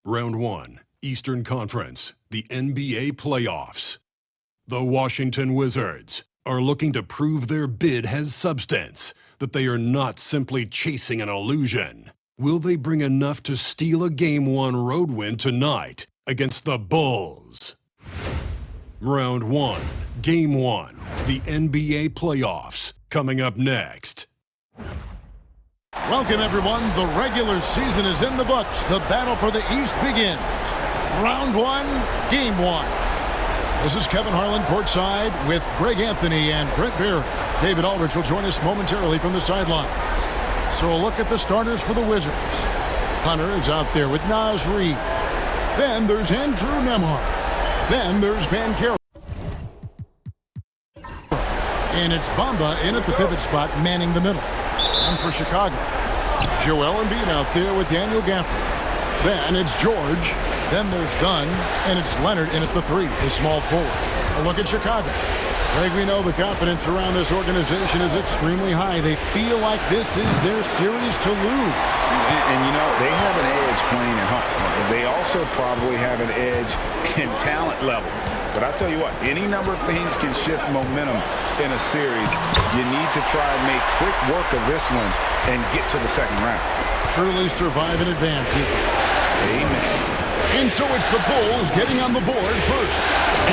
Round 1, Eastern Conference, the NBA playoffs. The Washington Wizards are looking to prove their bid has substance, that they are not simply chasing an illusion. Will they bring enough to steal a Game 1 road win tonight against the Bulls? Round 1, Game 1, the NBA playoffs, coming up next. Welcome, everyone. The regular season is in the books. The battle for the East begins. Round 1, Game 1. This is Kevin Harlan courtside with Greg Anthony and Brent Barry. David Aldridge will join us momentarily from the sidelines. So a look at the starters for the Wizards. Hunter is out there with Naz Reid. Then there's Andrew Nembhard. Then there's Banchero. And it's Bamba in at the pivot spot, manning the middle. And for Chicago, Joel Embiid out there with Daniel Gafford. Then it's George. Then there's Dunn. And it's Leonard in at the 3, the small forward. A look at Chicago. Greg, we know the confidence around this organization is extremely high. They feel like this is their series to lose. And you know, they have an edge playing at home. They also probably have an edge in talent level. But I tell you what, any number of things can shift momentum in a series. You need to try and make quick work of this one and get to the second round. Truly survive in advance, isn't it? Amen. And so it's the Bulls getting on the board first.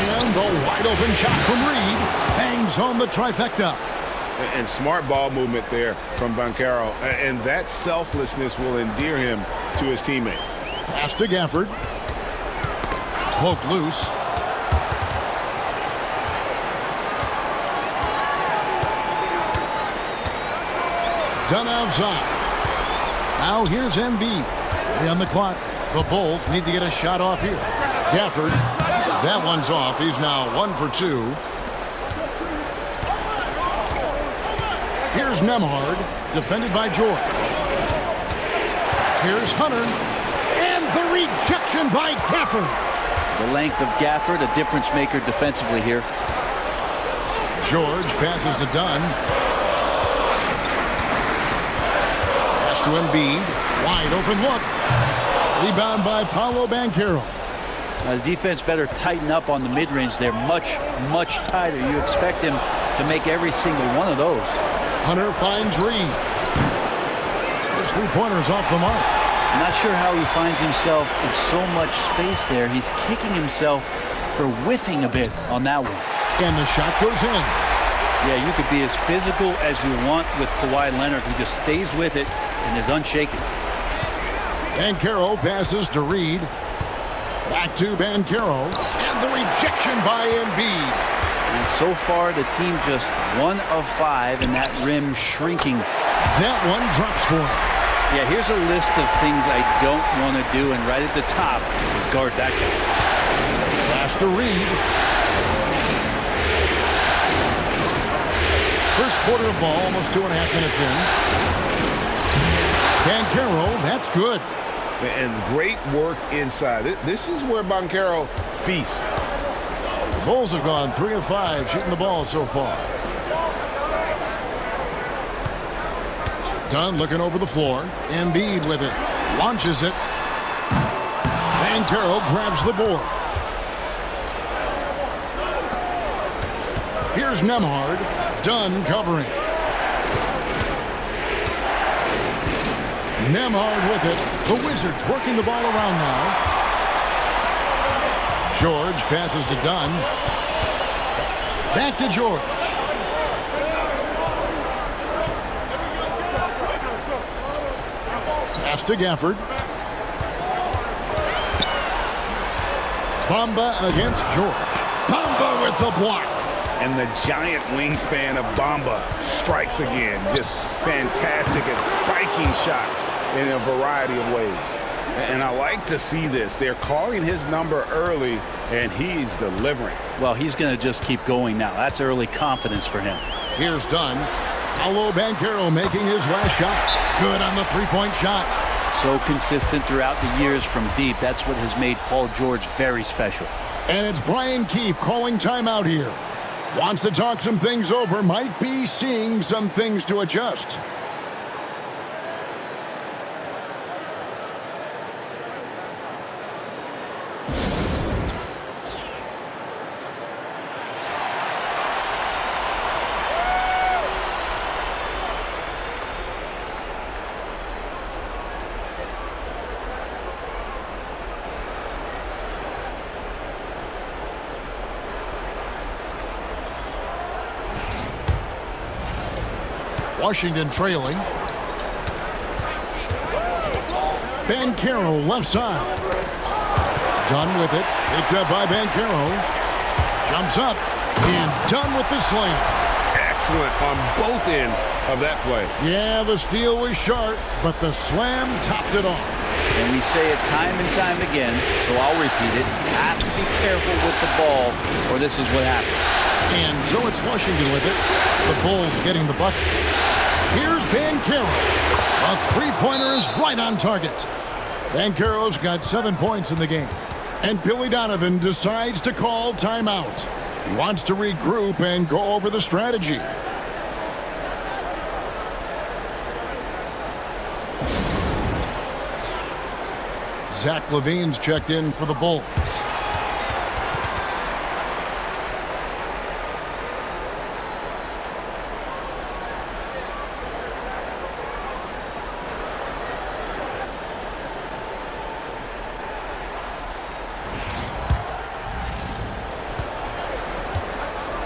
And the wide-open shot from Reid bangs home the trifecta. And smart ball movement there from Banchero. And that selflessness will endear him to his teammates. Pass to Gafford. Poked loose. Done outside. Now here's Embiid. 3 on the clock. The Bulls need to get a shot off here. Gafford. That one's off. He's now 1 for 2. Here's Nembhard. Defended by George. Here's Hunter. And the rejection by Gafford. The length of Gafford, a difference maker defensively here. George passes to Dunn. To Embiid, wide open look. Rebound by Paolo Banchero. The defense better tighten up on the mid-range. They're much tighter. You expect him to make every single one of those. Hunter finds Reid. Those 3-pointers off the mark. I'm not sure how he finds himself in so much space there. He's kicking himself for whiffing a bit on that one. And the shot goes in. Yeah, you could be as physical as you want with Kawhi Leonard. He just stays with it and is unshaken. Banchero passes to Reid. Back to Banchero. And the rejection by Embiid. And so far, the team just 1 of 5, and that rim shrinking. That one drops for him. Yeah, here's a list of things I don't want to do, and right at the top is guard that guy. Pass to Reid. First quarter of ball, almost 2.5 minutes in. Banchero, that's good. And great work inside. This is where Banchero feasts. The Bulls have gone 3 of 5 shooting the ball so far. Dunn looking over the floor. Embiid with it. Launches it. Banchero grabs the board. Here's Nembhard. Dunn covering. Nembhard with it. The Wizards working the ball around now. George passes to Dunn. Back to George. Pass to Gafford. Bamba against George. Bamba with the block. And the giant wingspan of Bamba strikes again. Just fantastic at spiking shots in a variety of ways. And I like to see this. They're calling his number early, and he's delivering. Well, he's going to just keep going now. That's early confidence for him. Here's Dunn. Paolo Banchero making his last shot. Good on the three-point shot. So consistent throughout the years from deep. That's what has made Paul George very special. And it's Brian Keefe calling timeout here. Wants to talk some things over. Might be seeing some things to adjust. Washington trailing. Banchero left side. Done with it. Picked up by Banchero. Jumps up. And done with the slam. Excellent on both ends of that play. Yeah, the steal was sharp, but the slam topped it off. And we say it time and time again, so I'll repeat it. You have to be careful with the ball, or this is what happens. And so it's Washington with it. The Bulls getting the bucket. Here's Banchero. A three-pointer is right on target. Banchero's got 7 points in the game. And Billy Donovan decides to call timeout. He wants to regroup and go over the strategy. Zach LaVine's checked in for the Bulls.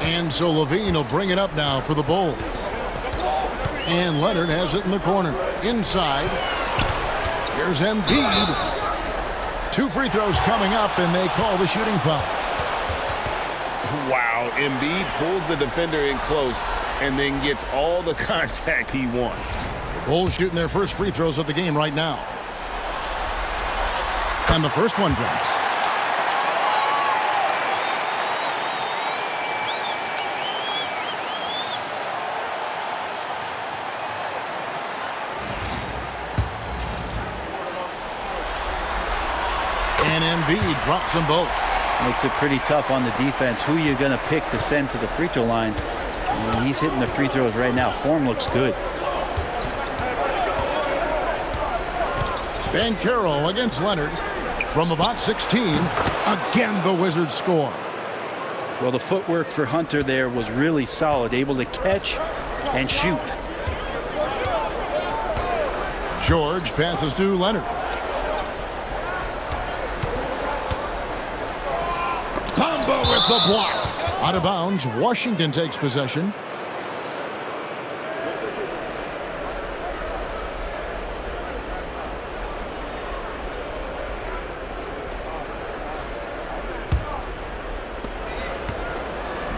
And so LaVine will bring it up now for the Bulls. And Leonard has it in the corner. Inside. Here's Embiid. 2 free throws coming up, and they call the shooting foul. Wow, Embiid pulls the defender in close and then gets all the contact he wants. The Bulls shooting their first free throws of the game right now. And the first one drops. And Embiid drops them both. Makes it pretty tough on the defense. Who you're going to pick to send to the free throw line. I mean, he's hitting the free throws right now. Form looks good. Banchero against Leonard from about 16. Again, the Wizards score. Well, the footwork for Hunter there was really solid. Able to catch and shoot. George passes to Leonard. Bamba with the block. Out of bounds. Washington takes possession.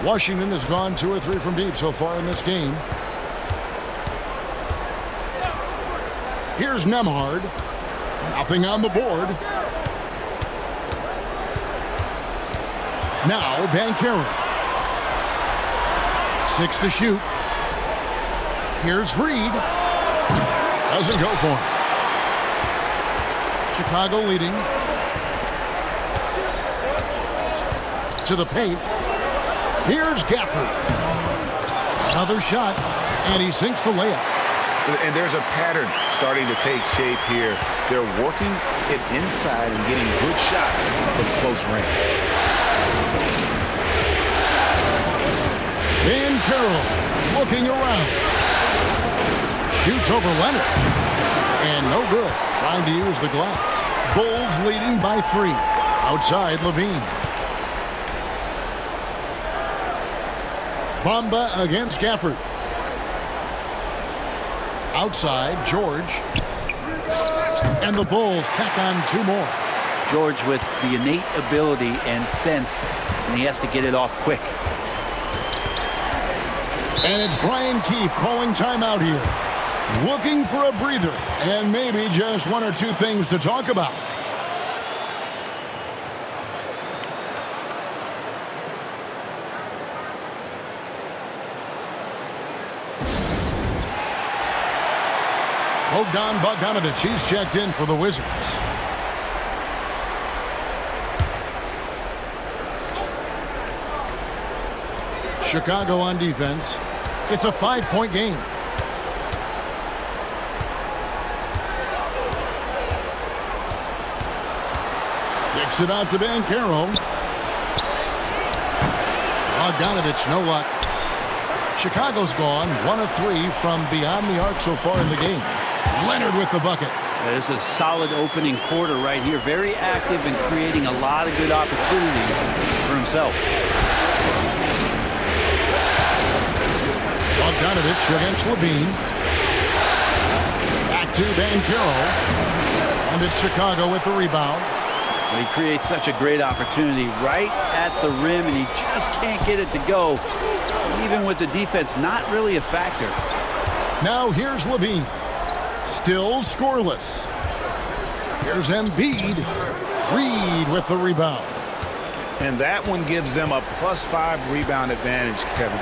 Washington has gone 2 or 3 from deep so far in this game. Here's Nembhard. Nothing on the board. Now Banchero. 6 to shoot. Here's Reed. Doesn't go for him. Chicago leading. To the paint. Here's Gafford. Another shot, and he sinks the layup. And there's a pattern starting to take shape here. They're working it inside and getting good shots from close range. Banchero looking around. Shoots over Leonard. And no good. Trying to use the glass. Bulls leading by 3. Outside LaVine. Bamba against Gafford. Outside, George. And the Bulls tack on 2 more. George with the innate ability and sense, and he has to get it off quick. And it's Brian Keefe calling timeout here. Looking for a breather and maybe just 1 or 2 things to talk about. Bogdanovich, he's checked in for the Wizards. Chicago on defense. It's a 5-point game. Kicks it out to Banchero. Bogdanovich, no luck. Chicago's gone 1 of 3 from beyond the arc so far in the game. Leonard with the bucket. This is a solid opening quarter right here. Very active and creating a lot of good opportunities for himself. Bogdanovich against Levine. Back to Banchero. And it's Chicago with the rebound. He creates such a great opportunity right at the rim, and he just can't get it to go. Even with the defense not really a factor. Now here's Levine. Still scoreless. Here's Embiid. Reed with the rebound. And that one gives them a +5 rebound advantage, Kevin.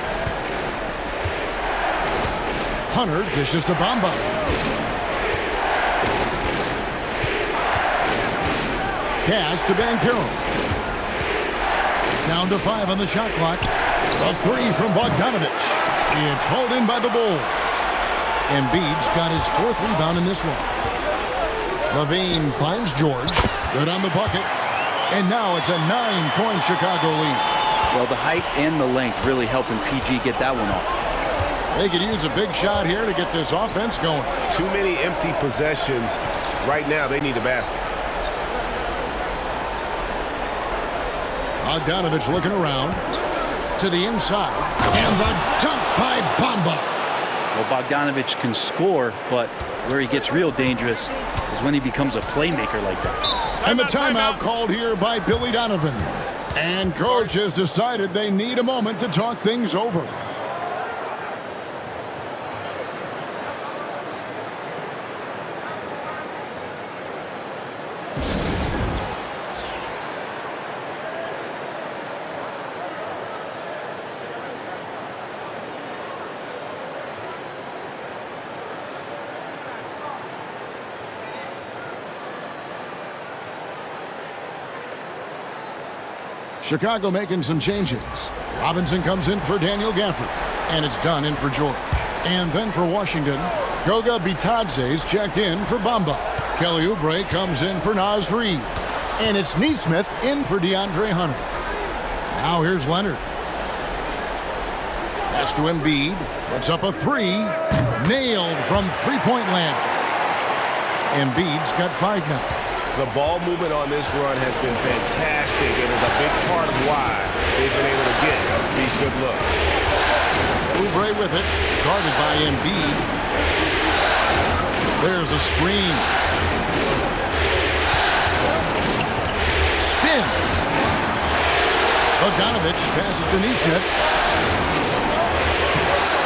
Hunter dishes to Bamba. Pass to Banchero. Down to 5 on the shot clock. A 3 from Bogdanovich. It's hauled in by the Bulls. Embiid's got his 4th rebound in this one. Levine finds George. Good on the bucket. And now it's a 9-point Chicago lead. Well, the height and the length really helping PG get that one off. They could use a big shot here to get this offense going. Too many empty possessions. Right now, they need a basket. Bogdanovich looking around to the inside. And the dunk by Bamba. Well, Bogdanovich can score, but where he gets real dangerous is when he becomes a playmaker like that. And the timeout called here by Billy Donovan. And coach has decided they need a moment to talk things over. Chicago making some changes. Robinson comes in for Daniel Gafford. And it's done in for George. And then for Washington, Goga Bitadze's checked in for Bamba. Kelly Oubre comes in for Naz Reid. And it's Neesmith in for DeAndre Hunter. Now here's Leonard. Pass to Embiid. Puts up a 3. Nailed from three-point land. Embiid's got 5 now. The ball movement on this run has been fantastic and is a big part of why they've been able to get these good looks. Oubre with it, guarded by Embiid. There's a screen. Spins. Bogdanovich passes to Neesmith.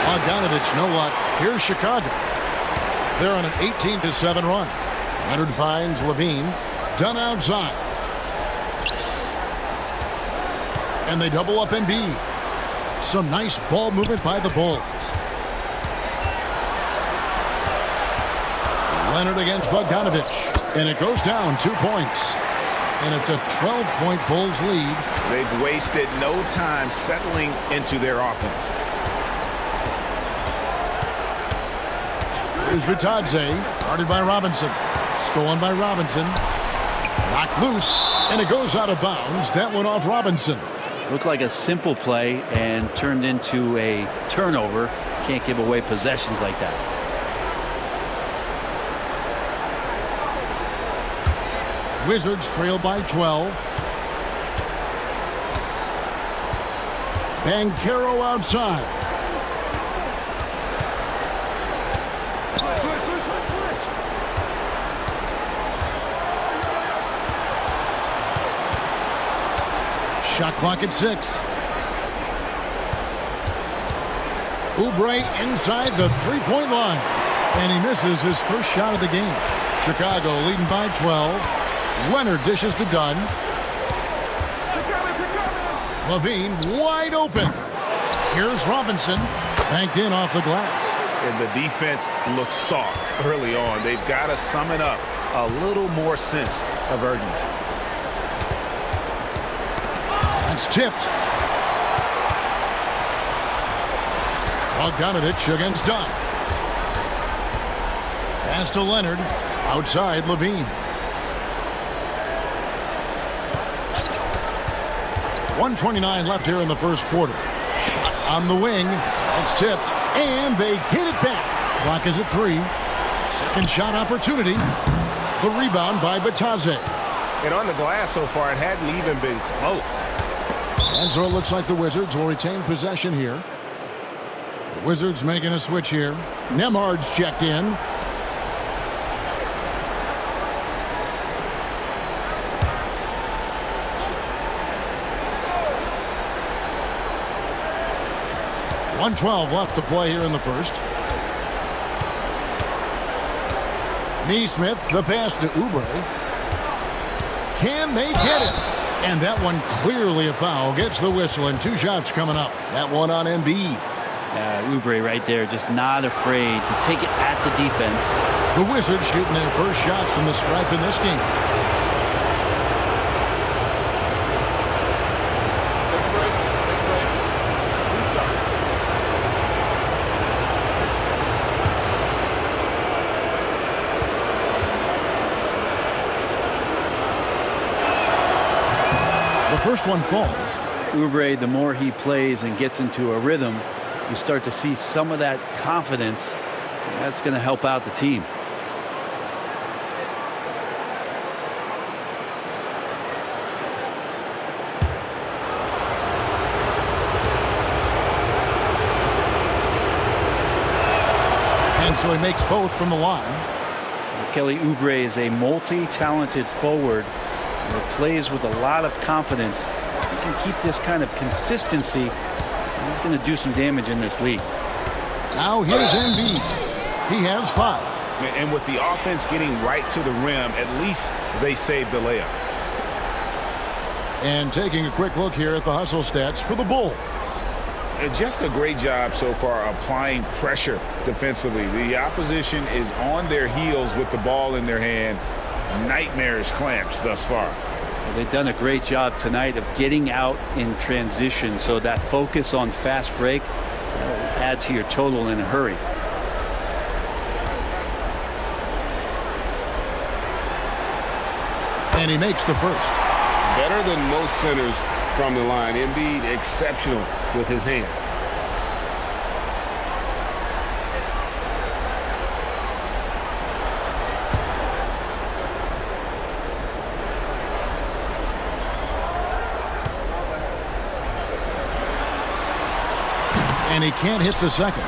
Bogdanovich, no luck. Here's Chicago. They're on an 18-7 run. Leonard finds Levine. Done outside. And they double up Embiid. Some nice ball movement by the Bulls. Leonard against Bogdanovich. And it goes down 2 points. And it's a 12-point Bulls lead. They've wasted no time settling into their offense. Here's Bitadze, guarded by Robinson. Stolen by Robinson. Knocked loose, and it goes out of bounds. That went off Robinson. Looked like a simple play and turned into a turnover. Can't give away possessions like that. Wizards trail by 12. Banchero outside. Shot clock at 6. Oubre inside the three-point line. And he misses his first shot of the game. Chicago leading by 12. Leonard dishes to Dunn. Levine wide open. Here's Robinson. Banked in off the glass. and the defense looks soft early on. They've got to sum it up a little more sense of urgency. That's tipped. Bogdanovich against Dunn. Pass to Leonard. Outside Levine. 1:29 left here in the first quarter. Shot on the wing. That's tipped. And they hit it back. Clock is at 3. Second shot opportunity. The rebound by Batadze. And on the glass so far, it hadn't even been close. And so it looks like the Wizards will retain possession here. The Wizards making a switch here. Nemhard's checked in. .112 left to play here in the first. Neesmith, the pass to Oubre. Can they get it? And that one clearly a foul. Gets the whistle, and 2 shots coming up. That one on Embiid. Oubre right there, just not afraid to take it at the defense. The Wizards shooting their first shots from the stripe in this game. The first one falls. Oubre, the more he plays and gets into a rhythm, you start to see some of that confidence. That's going to help out the team. And so he makes both from the line. Kelly Oubre is a multi-talented forward that plays with a lot of confidence. If he can keep this kind of consistency, he's going to do some damage in this league. Now here's Embiid. He has 5. And with the offense getting right to the rim, at least they saved the layup. And taking a quick look here at the hustle stats for the Bulls. Just a great job so far applying pressure defensively. The opposition is on their heels with the ball in their hand. Nightmarish clamps thus far. Well, they've done a great job tonight of getting out in transition, so that focus on fast break will add to your total in a hurry. And he makes the first. Better than most centers from the line. Embiid exceptional with his hands. And he can't hit the second.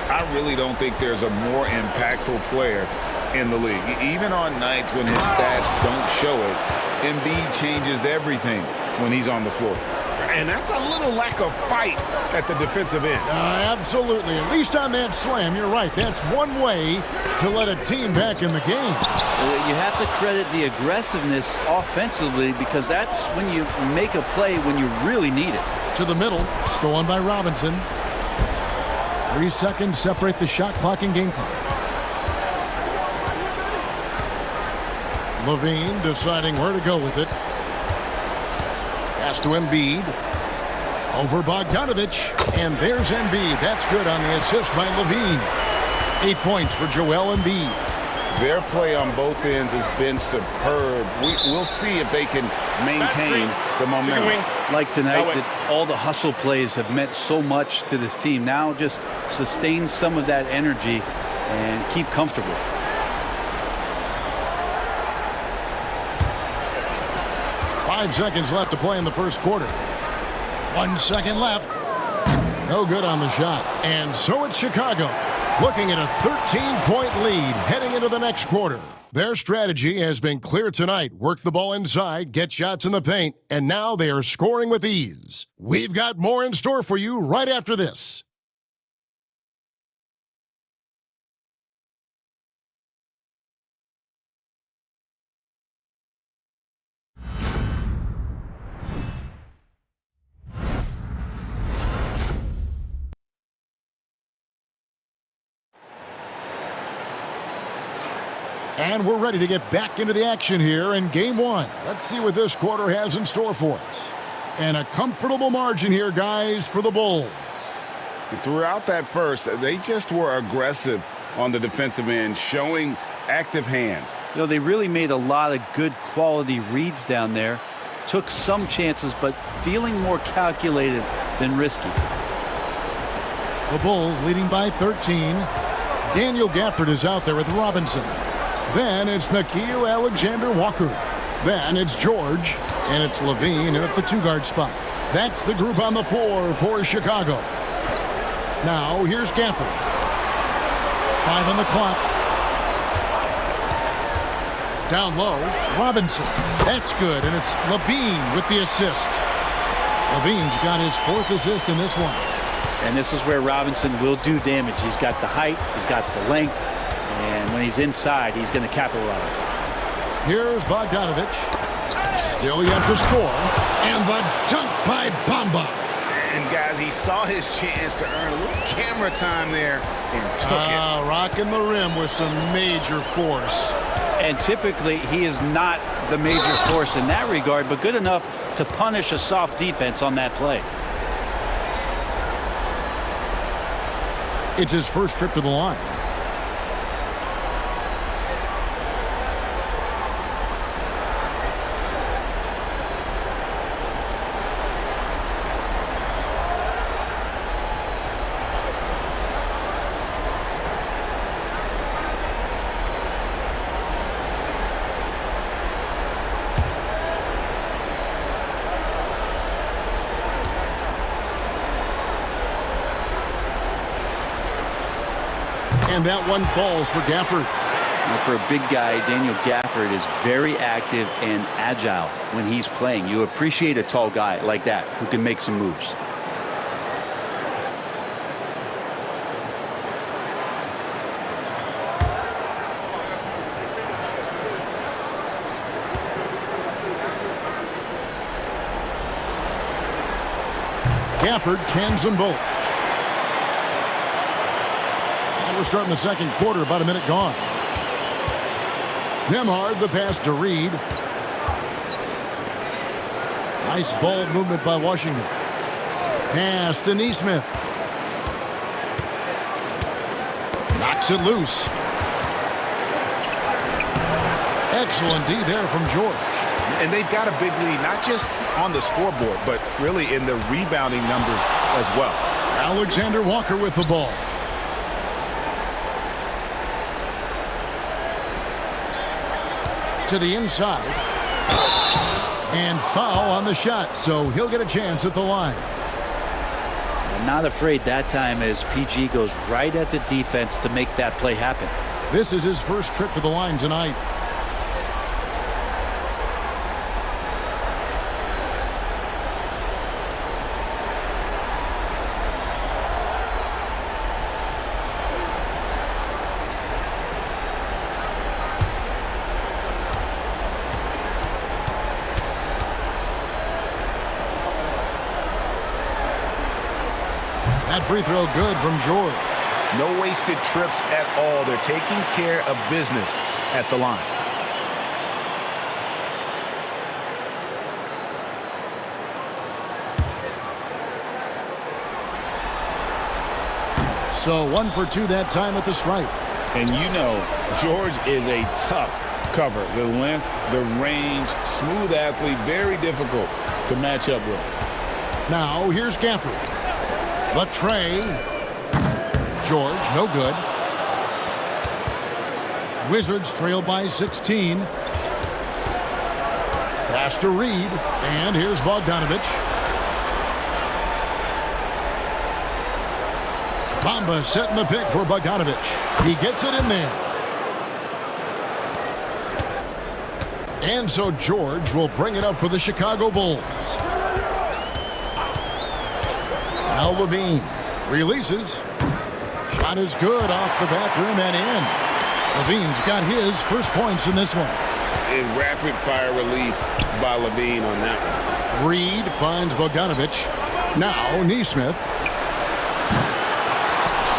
I really don't think there's a more impactful player in the league. Even on nights when his stats don't show it, Embiid changes everything when he's on the floor. And that's a little lack of fight at the defensive end. Absolutely. At least on that slam, you're right. That's one way to let a team back in the game. You have to credit the aggressiveness offensively, because that's when you make a play when you really need it. To the middle, stolen by Robinson. 3 seconds separate the shot clock and game clock. Levine deciding where to go with it. Pass to Embiid. Over Bogdanovich. And there's Embiid. That's good on the assist by Levine. 8 points for Joel Embiid. Their play on both ends has been superb. We'll see if they can maintain the momentum. Like tonight, that all the hustle plays have meant so much to this team. Now just sustain some of that energy and keep comfortable. Five seconds left to play in the first quarter. 1 second left. No good on the shot. And so it's Chicago, looking at a 13-point lead heading into the next quarter. Their strategy has been clear tonight. Work the ball inside, get shots in the paint, and now they are scoring with ease. We've got more in store for you right after this. And we're ready to get back into the action here in game one. Let's see what this quarter has in store for us. And a comfortable margin here, guys, for the Bulls. Throughout that first, they just were aggressive on the defensive end, showing active hands. You know, they really made a lot of good quality reads down there. Took some chances, but feeling more calculated than risky. The Bulls leading by 13. Daniel Gafford is out there with Robinson. Then it's Nickeil Alexander-Walker. Then it's George. And it's Levine at the two-guard spot. That's the group on the floor for Chicago. Now here's Gafford. 5 on the clock. Down low, Robinson. That's good, and it's Levine with the assist. Levine's got his 4th assist in this one. And this is where Robinson will do damage. He's got the height, he's got the length, and when he's inside, he's going to capitalize. Here's Bogdanovich. Still yet to score. And the dunk by Bamba. And, guys, he saw his chance to earn a little camera time there and took it. Rocking the rim with some major force. And typically, he is not the major force in that regard, but good enough to punish a soft defense on that play. It's his first trip to the line. And that one falls for Gafford. For a big guy, Daniel Gafford is very active and agile when he's playing. You appreciate a tall guy like that who can make some moves. Gafford cans them both. We're starting the second quarter, about a minute gone. Nembhard, the pass to Reed. Nice ball movement by Washington. Pass to Nesmith. Knocks it loose. Excellent D there from George. And they've got a big lead, not just on the scoreboard, but really in the rebounding numbers as well. Alexander-Walker with the ball. To the inside. And foul on the shot, so he'll get a chance at the line. And not afraid that time as PG goes right at the defense to make that play happen. This is his first trip to the line tonight. That free throw good from George. No wasted trips at all. They're taking care of business at the line. So 1 for 2 that time at the stripe. And you know, George is a tough cover. The length, the range, smooth athlete, very difficult to match up with. Now here's Gafford. The tray. George, no good. Wizards trail by 16. Pass to Reed. And here's Bogdanovich. Bamba setting the pick for Bogdanovich. He gets it in there. And so George will bring it up for the Chicago Bulls. Now Levine releases. Shot is good off the back rim and in. Levine's got his first points in this one. A rapid-fire release by Levine on that one. Reed finds Bogdanovich. Now Nesmith.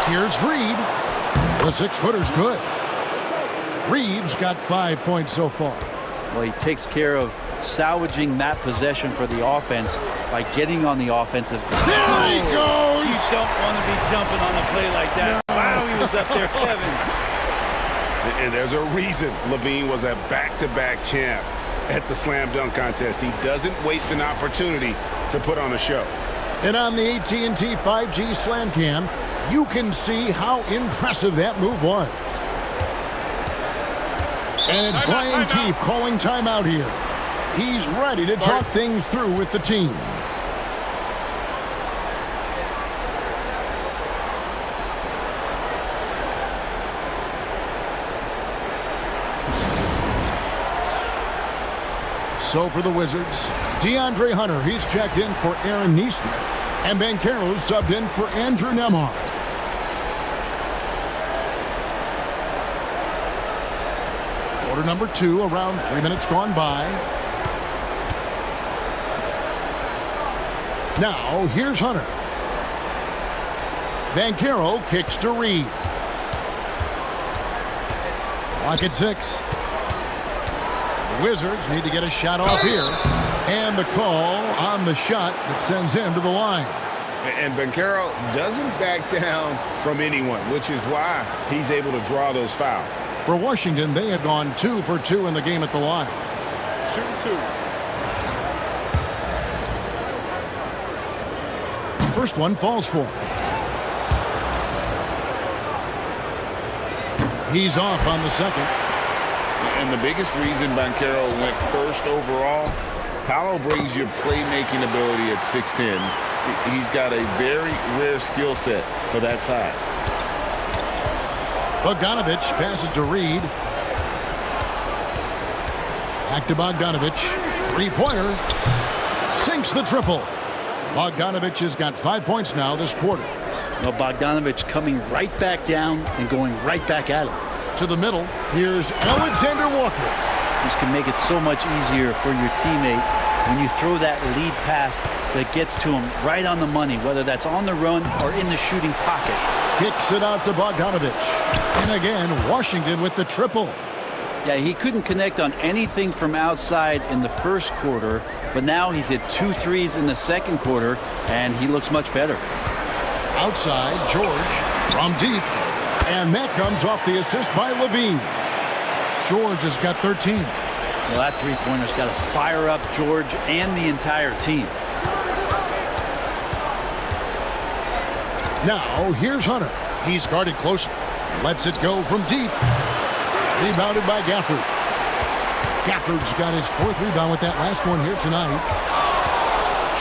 Here's Reed. The 6-footer's good. Reeves got 5 points so far. Well, he takes care of salvaging that possession for the offense by getting on the offensive. There he goes! You don't want to be jumping on a play like that. No. Wow, he was up there, Kevin. And there's a reason Levine was a back-to-back champ at the slam dunk contest. He doesn't waste an opportunity to put on a show. And on the AT&T 5G Slam Cam, you can see how impressive that move was. And it's Brian Keefe calling timeout here. He's ready to talk things through with the team. So for the Wizards, DeAndre Hunter, he's checked in for Aaron Nesmith. And Banchero's subbed in for Andrew Nembhard. Quarter number 2, around 3 minutes gone by. Now, here's Hunter. Banchero kicks to Reed. Clock at 6. The Wizards need to get a shot off here. And the call on the shot that sends him to the line. And Banchero doesn't back down from anyone, which is why he's able to draw those fouls. For Washington, they had gone 2 for 2 in the game at the line. Shoot 2. First one falls for him. He's off on the second. And the biggest reason Banchero went first overall, Paolo brings you playmaking ability at 6'10". He's got a very rare skill set for that size. Bogdanovich passes to Reed. Back to Bogdanovich. Three-pointer. Sinks the triple. Bogdanovich has got 5 points now this quarter. Well, Bogdanovich coming right back down and going right back at him. To the middle, here's Alexander Walker. This can make it so much easier for your teammate when you throw that lead pass that gets to him right on the money, whether that's on the run or in the shooting pocket. Kicks it out to Bogdanovich. And again, Washington with the triple. Yeah, he couldn't connect on anything from outside in the first quarter, but now he's hit 2 threes in the second quarter, and he looks much better. Outside, George from deep. And that comes off the assist by Levine. George has got 13. Well, that three-pointer's got to fire up George and the entire team. Now, here's Hunter. He's guarded closer. Lets it go from deep. Rebounded by Gafford. Gafford's got his 4th rebound with that last one here tonight.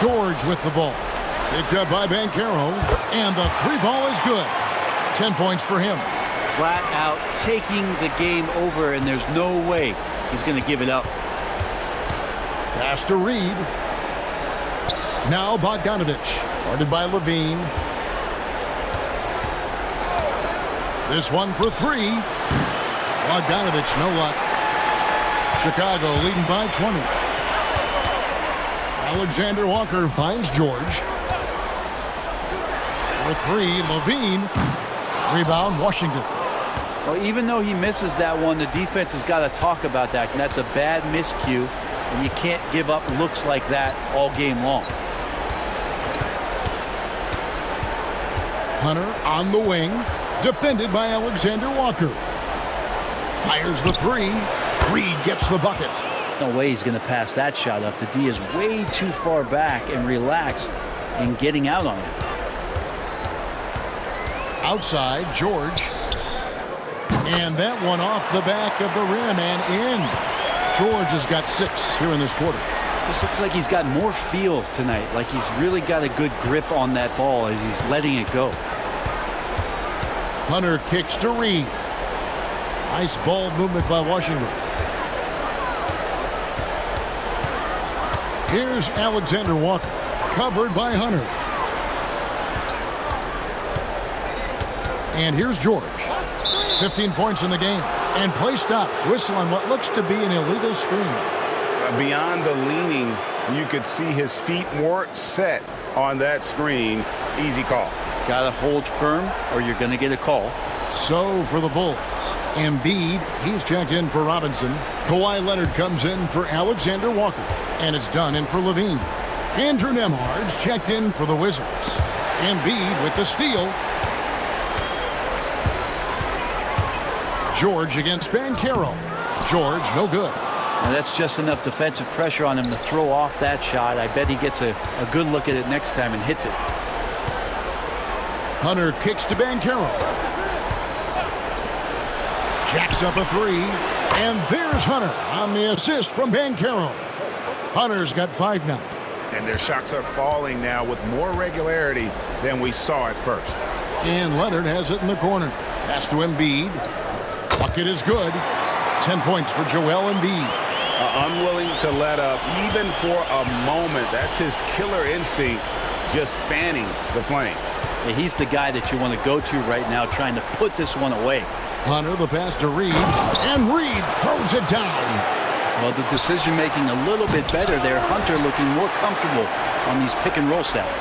George with the ball. Picked up by Banchero. And the 3 ball is good. 10 points for him. Flat out taking the game over, and there's no way he's going to give it up. Pass to Reed. Now Bogdanovich. Guarded by Levine. This one for 3. Bogdanovich, no luck. Chicago leading by 20. Alexander Walker finds George. For 3, Levine. Rebound, Washington. Well, even though he misses that one, the defense has got to talk about that, and that's a bad miscue, and you can't give up looks like that all game long. Hunter on the wing, defended by Alexander Walker. Fires the 3. Reed gets the bucket. No way he's going to pass that shot up. The D is way too far back and relaxed in getting out on it. Outside, George. And that one off the back of the rim and in. George has got 6 here in this quarter. This looks like he's got more feel tonight, like he's really got a good grip on that ball as he's letting it go. Hunter kicks to Reed. Nice ball movement by Washington. Here's Alexander Walker, covered by Hunter. And here's George. 15 points in the game. And play stops. Whistle on what looks to be an illegal screen. Beyond the leaning, you could see his feet more set on that screen. Easy call. Got to hold firm or you're going to get a call. So for the Bulls, Embiid, he's checked in for Robinson. Kawhi Leonard comes in for Alexander Walker. And it's done in for Levine. Andrew Nembhard's checked in for the Wizards. Embiid with the steal. George against Banchero. George, no good. Now that's just enough defensive pressure on him to throw off that shot. I bet he gets a good look at it next time and hits it. Hunter kicks to Banchero. Jacks up a three. And there's Hunter on the assist from Banchero. Hunter's got 5 now. And their shots are falling now with more regularity than we saw at first. And Leonard has it in the corner. Pass to Embiid. Bucket is good. 10 points for Joel Embiid. Unwilling to let up even for a moment. That's his killer instinct, just fanning the flame. Yeah, he's the guy that you want to go to right now, trying to put this one away. Hunter, the pass to Reed. And Reed throws it down. Well, the decision making a little bit better there. Hunter looking more comfortable on these pick and roll sets.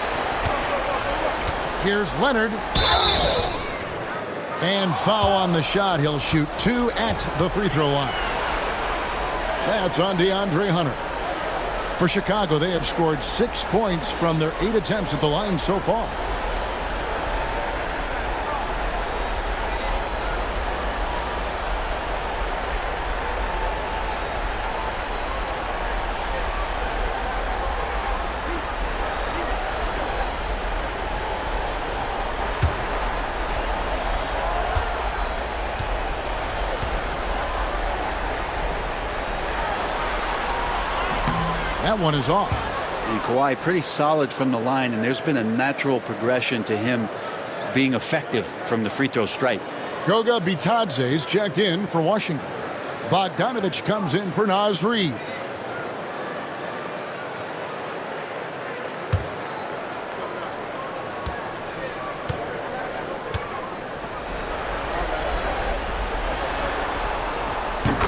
Here's Leonard. And foul on the shot. He'll shoot 2 at the free throw line. That's on DeAndre Hunter. For Chicago, they have scored 6 points from their 8 attempts at the line so far. That one is off. And Kawhi pretty solid from the line, and there's been a natural progression to him being effective from the free throw stripe. Goga Bitadze's checked in for Washington. Bogdanovich comes in for Naz Reid.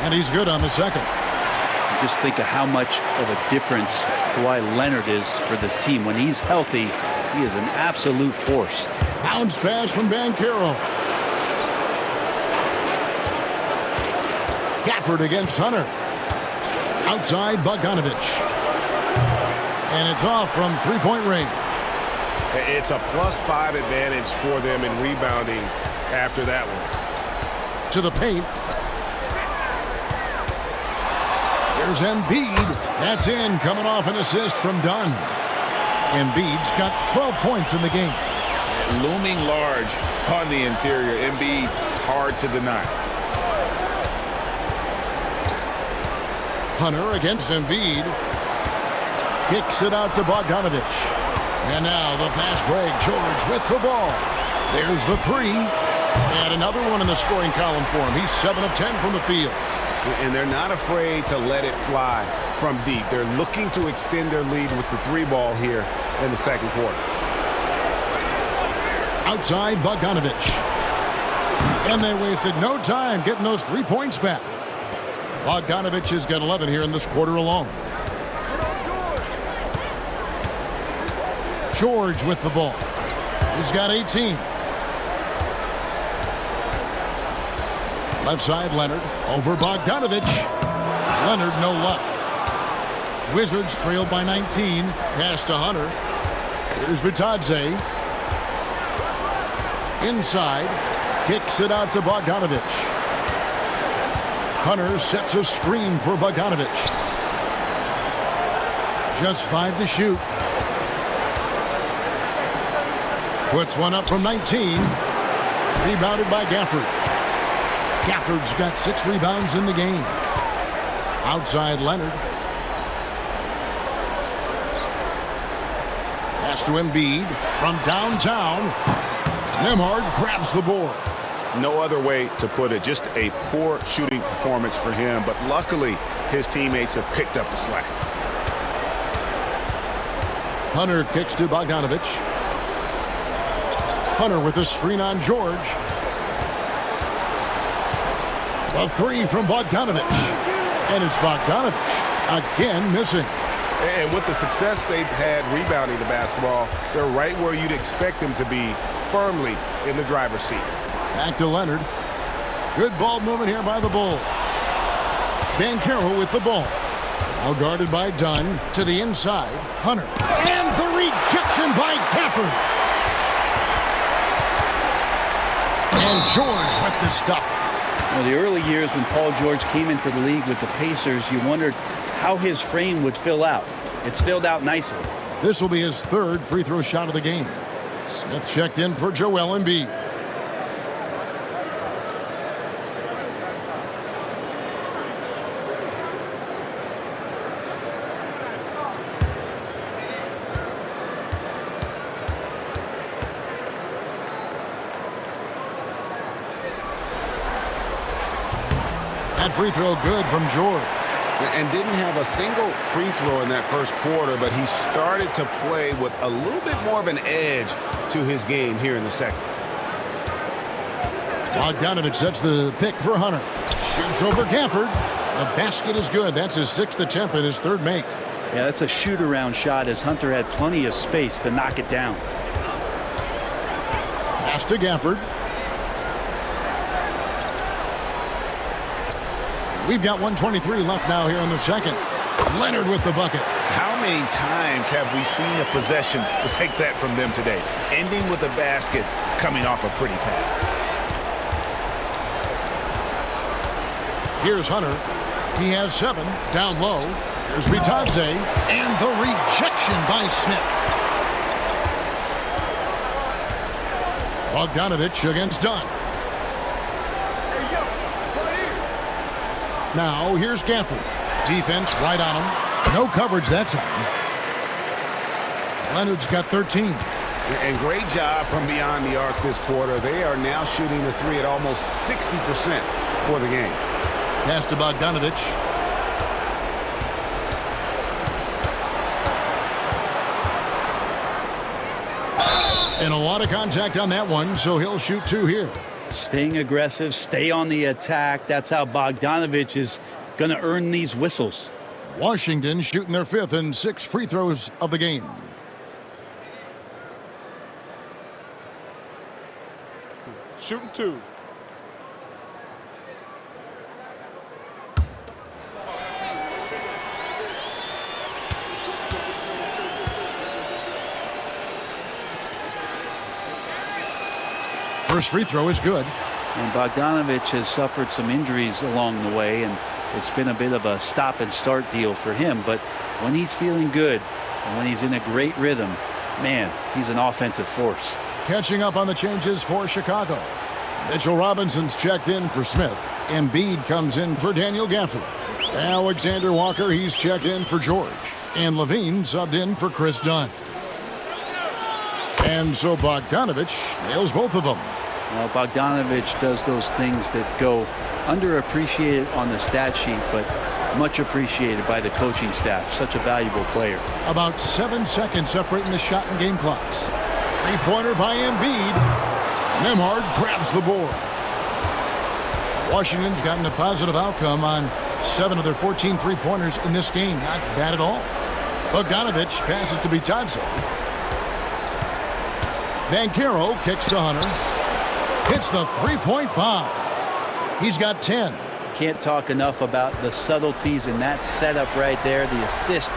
And he's good on the second. Just think of how much of a difference Kawhi Leonard is for this team. When he's healthy, he is an absolute force. Bounce pass from Banchero. Gafford against Hunter. Outside Bogdanovich. And it's off from three-point range. It's a +5 advantage for them in rebounding after that one. To the paint. There's Embiid. That's in, coming off an assist from Dunn. Embiid's got 12 points in the game. Looming large on the interior. Embiid, hard to deny. Hunter against Embiid. Kicks it out to Bogdanovich. And now the fast break. George with the ball. There's the three. And another one in the scoring column for him. He's 7 of 10 from the field. And they're not afraid to let it fly from deep. They're looking to extend their lead with the 3 ball here in the second quarter. Outside Bogdanovich. And they wasted no time getting those 3 points back. Bogdanovich has got 11 here in this quarter alone. George with the ball. He's got 18. Left side, Leonard. Over Bogdanovich. Leonard, no luck. Wizards trailed by 19. Pass to Hunter. Here's Bitadze. Inside. Kicks it out to Bogdanovich. Hunter sets a screen for Bogdanovich. Just 5 to shoot. Puts one up from 19. Rebounded by Gafford. Gafford's got 6 rebounds in the game. Outside Leonard. Pass to Embiid from downtown. Nembhard grabs the board. No other way to put it. Just a poor shooting performance for him. But luckily, his teammates have picked up the slack. Hunter kicks to Bogdanovich. Hunter with a screen on George. A 3 from Bogdanovich. And it's Bogdanovich again missing. And with the success they've had rebounding the basketball, they're right where you'd expect them to be, firmly in the driver's seat. Back to Leonard. Good ball movement here by the Bulls. Banchero with the ball. Now guarded by Dunn to the inside. Hunter. And the rejection by Gafford. And George with the stuff. Well, the early years when Paul George came into the league with the Pacers, you wondered how his frame would fill out. It's filled out nicely. This will be his third free throw shot of the game. Smith checked in for Joel Embiid. That free throw good from George. And didn't have a single free throw in that first quarter, but he started to play with a little bit more of an edge to his game here in the second. Bogdanovich sets the pick for Hunter. Shoots over Gafford. The basket is good. That's his 6th attempt and his 3rd make. Yeah, that's a shoot-around shot as Hunter had plenty of space to knock it down. Pass to Gafford. We've got 1:23 left now here in the second. Leonard with the bucket. How many times have we seen a possession like that from them today? Ending with a basket, coming off a pretty pass. Here's Hunter. He has 7. Down low. Here's Vitadze. And the rejection by Smith. Bogdanovich against Dunn. Now, here's Gafford. Defense right on him. No coverage that time. Leonard's got 13. And great job from beyond the arc this quarter. They are now shooting the 3 at almost 60% for the game. Pass to Bogdanovich. And a lot of contact on that one, so he'll shoot 2 here. Staying aggressive, stay on the attack. That's how Bogdanovich is going to earn these whistles. Washington shooting their 5th and 6th free throws of the game. Shooting 2. First free throw is good. And Bogdanovich has suffered some injuries along the way, and it's been a bit of a stop-and-start deal for him. But when he's feeling good and when he's in a great rhythm, man, he's an offensive force. Catching up on the changes for Chicago. Mitchell Robinson's checked in for Smith. Embiid comes in for Daniel Gafford. Alexander Walker, he's checked in for George. And Levine subbed in for Chris Dunn. And so Bogdanovich nails both of them. Well, Bogdanovich does those things that go underappreciated on the stat sheet, but much appreciated by the coaching staff. Such a valuable player. About 7 seconds separating the shot and game clocks. Three-pointer by Embiid. Nembhard grabs the board. Washington's gotten a positive outcome on 7 of their 14 three-pointers in this game. Not bad at all. Bogdanovich passes to Vitadze. Banchero kicks to Hunter. Hits the three-point bomb. He's got 10. Can't talk enough about the subtleties in that setup right there. The assist,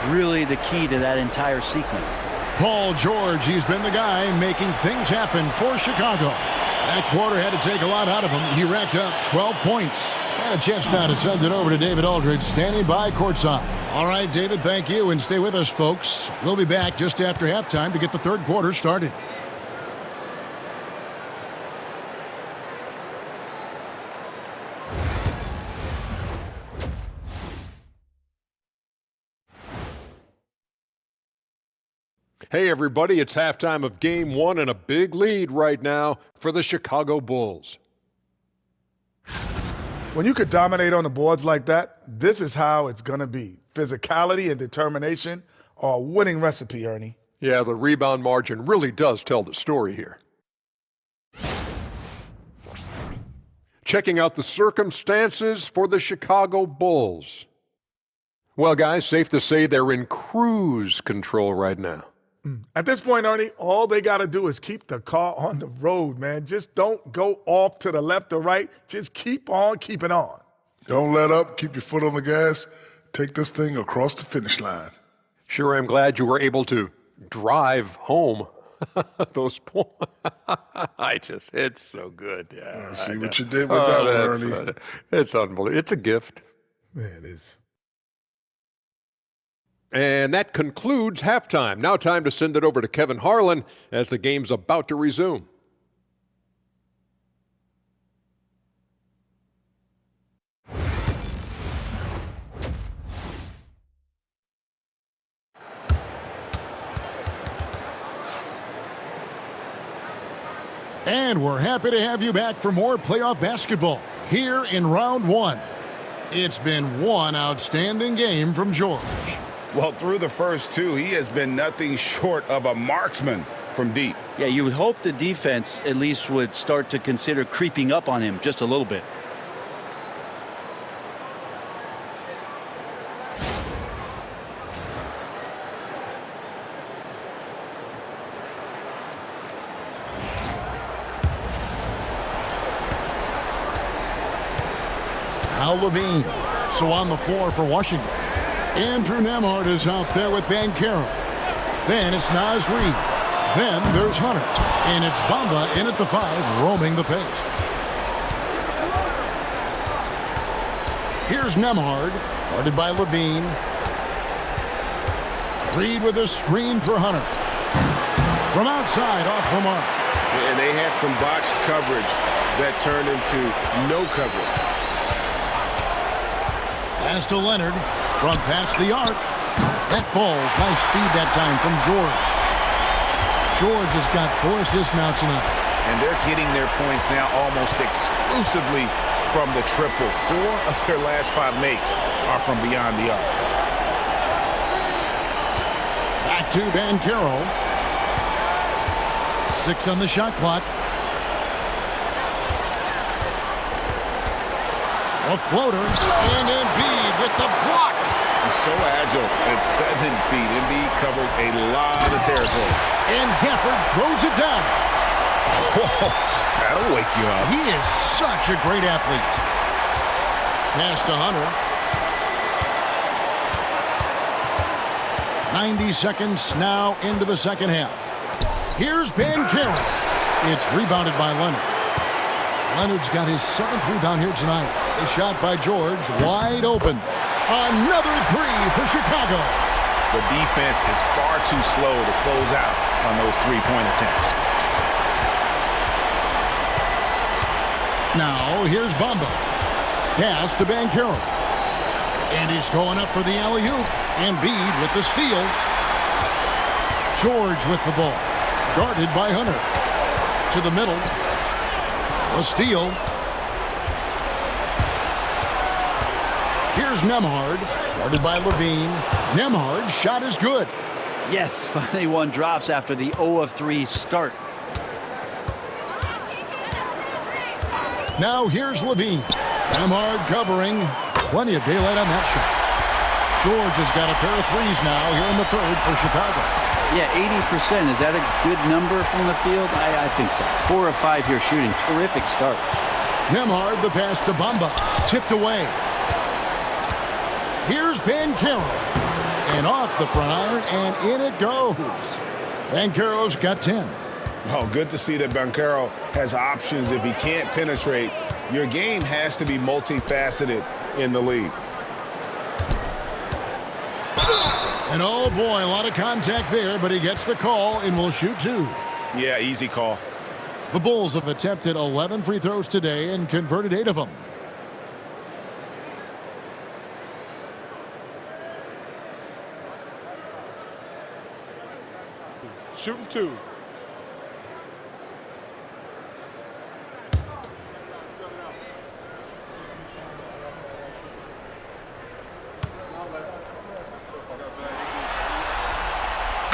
really the key to that entire sequence. Paul George, he's been the guy making things happen for Chicago. That quarter had to take a lot out of him. He racked up 12 points. And a chance now to send it over to David Aldridge, standing by courtside. All right, David, thank you, and stay with us, folks. We'll be back just after halftime to get the third quarter started. Hey everybody, it's halftime of Game 1 and a big lead right now for the Chicago Bulls. When you could dominate on the boards like that, this is how it's going to be. Physicality and determination are a winning recipe, Ernie. Yeah, the rebound margin really does tell the story here. Checking out the circumstances for the Chicago Bulls. Well, guys, safe to say they're in cruise control right now. At this point, Ernie, all they got to do is keep the car on the road, man. Just don't go off to the left or right. Just keep on keeping on. Don't let up. Keep your foot on the gas. Take this thing across the finish line. Sure, I'm glad you were able to drive home. Those points. It's so good. Yeah, I see what you did with that one, Ernie. It's unbelievable. It's a gift. Yeah, it is. And that concludes halftime. Now time to send it over to Kevin Harlan as the game's about to resume. And we're happy to have you back for more playoff basketball here in round one. It's been one outstanding game from George. Well, through the first two, he has been nothing short of a marksman from deep. Yeah, you would hope the defense at least would start to consider creeping up on him just a little bit. Now Levine. So on the floor for Washington. Andrew Nemhard is out there with Banchero. Then it's Naz Reid. Then there's Hunter. And it's Bamba in at the 5, roaming the paint. Here's Nemhard, guarded by Levine. Reid with a screen for Hunter. From outside, off the mark. And they had some botched coverage that turned into no coverage. Pass to Leonard. Front past the arc. That falls. Nice speed that time from George. George has got 4 assists now tonight. And they're getting their points now almost exclusively from the triple. 4 of their last 5 makes are from beyond the arc. Back to Banchero. 6 on the shot clock. A floater, and Embiid with the block. He's so agile at 7 feet. Embiid covers a lot of territory. And Gafford throws it down. Whoa, that'll wake you up. He is such a great athlete. Pass to Hunter. 90 seconds now into the second half. Here's Banchero. It's rebounded by Leonard. Leonard's got his 7th rebound here tonight. The shot by George, wide open. Another 3 for Chicago. The defense is far too slow to close out on those 3-point attempts. Now, here's Bamba. Pass to Banchero. And he's going up for the alley-oop. Embiid with the steal. George with the ball. Guarded by Hunter. To the middle. A steal. Here's Nemhard, guarded by Levine. Nemhard's shot is good. Yes, finally one drops after the 0 of 3 start. Now here's Levine. Nemhard covering. Plenty of daylight on that shot. George has got a pair of 3s now here in the 3rd for Chicago. Yeah, 80%. Is that a good number from the field? I think so. 4 of 5 here shooting. Terrific start. Nemhard, the pass to Bamba. Tipped away. Here's Banchero. And off the front iron, and in it goes. Banchero's got 10. Oh, good to see that Banchero has options if he can't penetrate. Your game has to be multifaceted in the league. And oh boy, a lot of contact there, but he gets the call and will shoot 2. Yeah, easy call. The Bulls have attempted 11 free throws today and converted 8 of them. Shooting 2.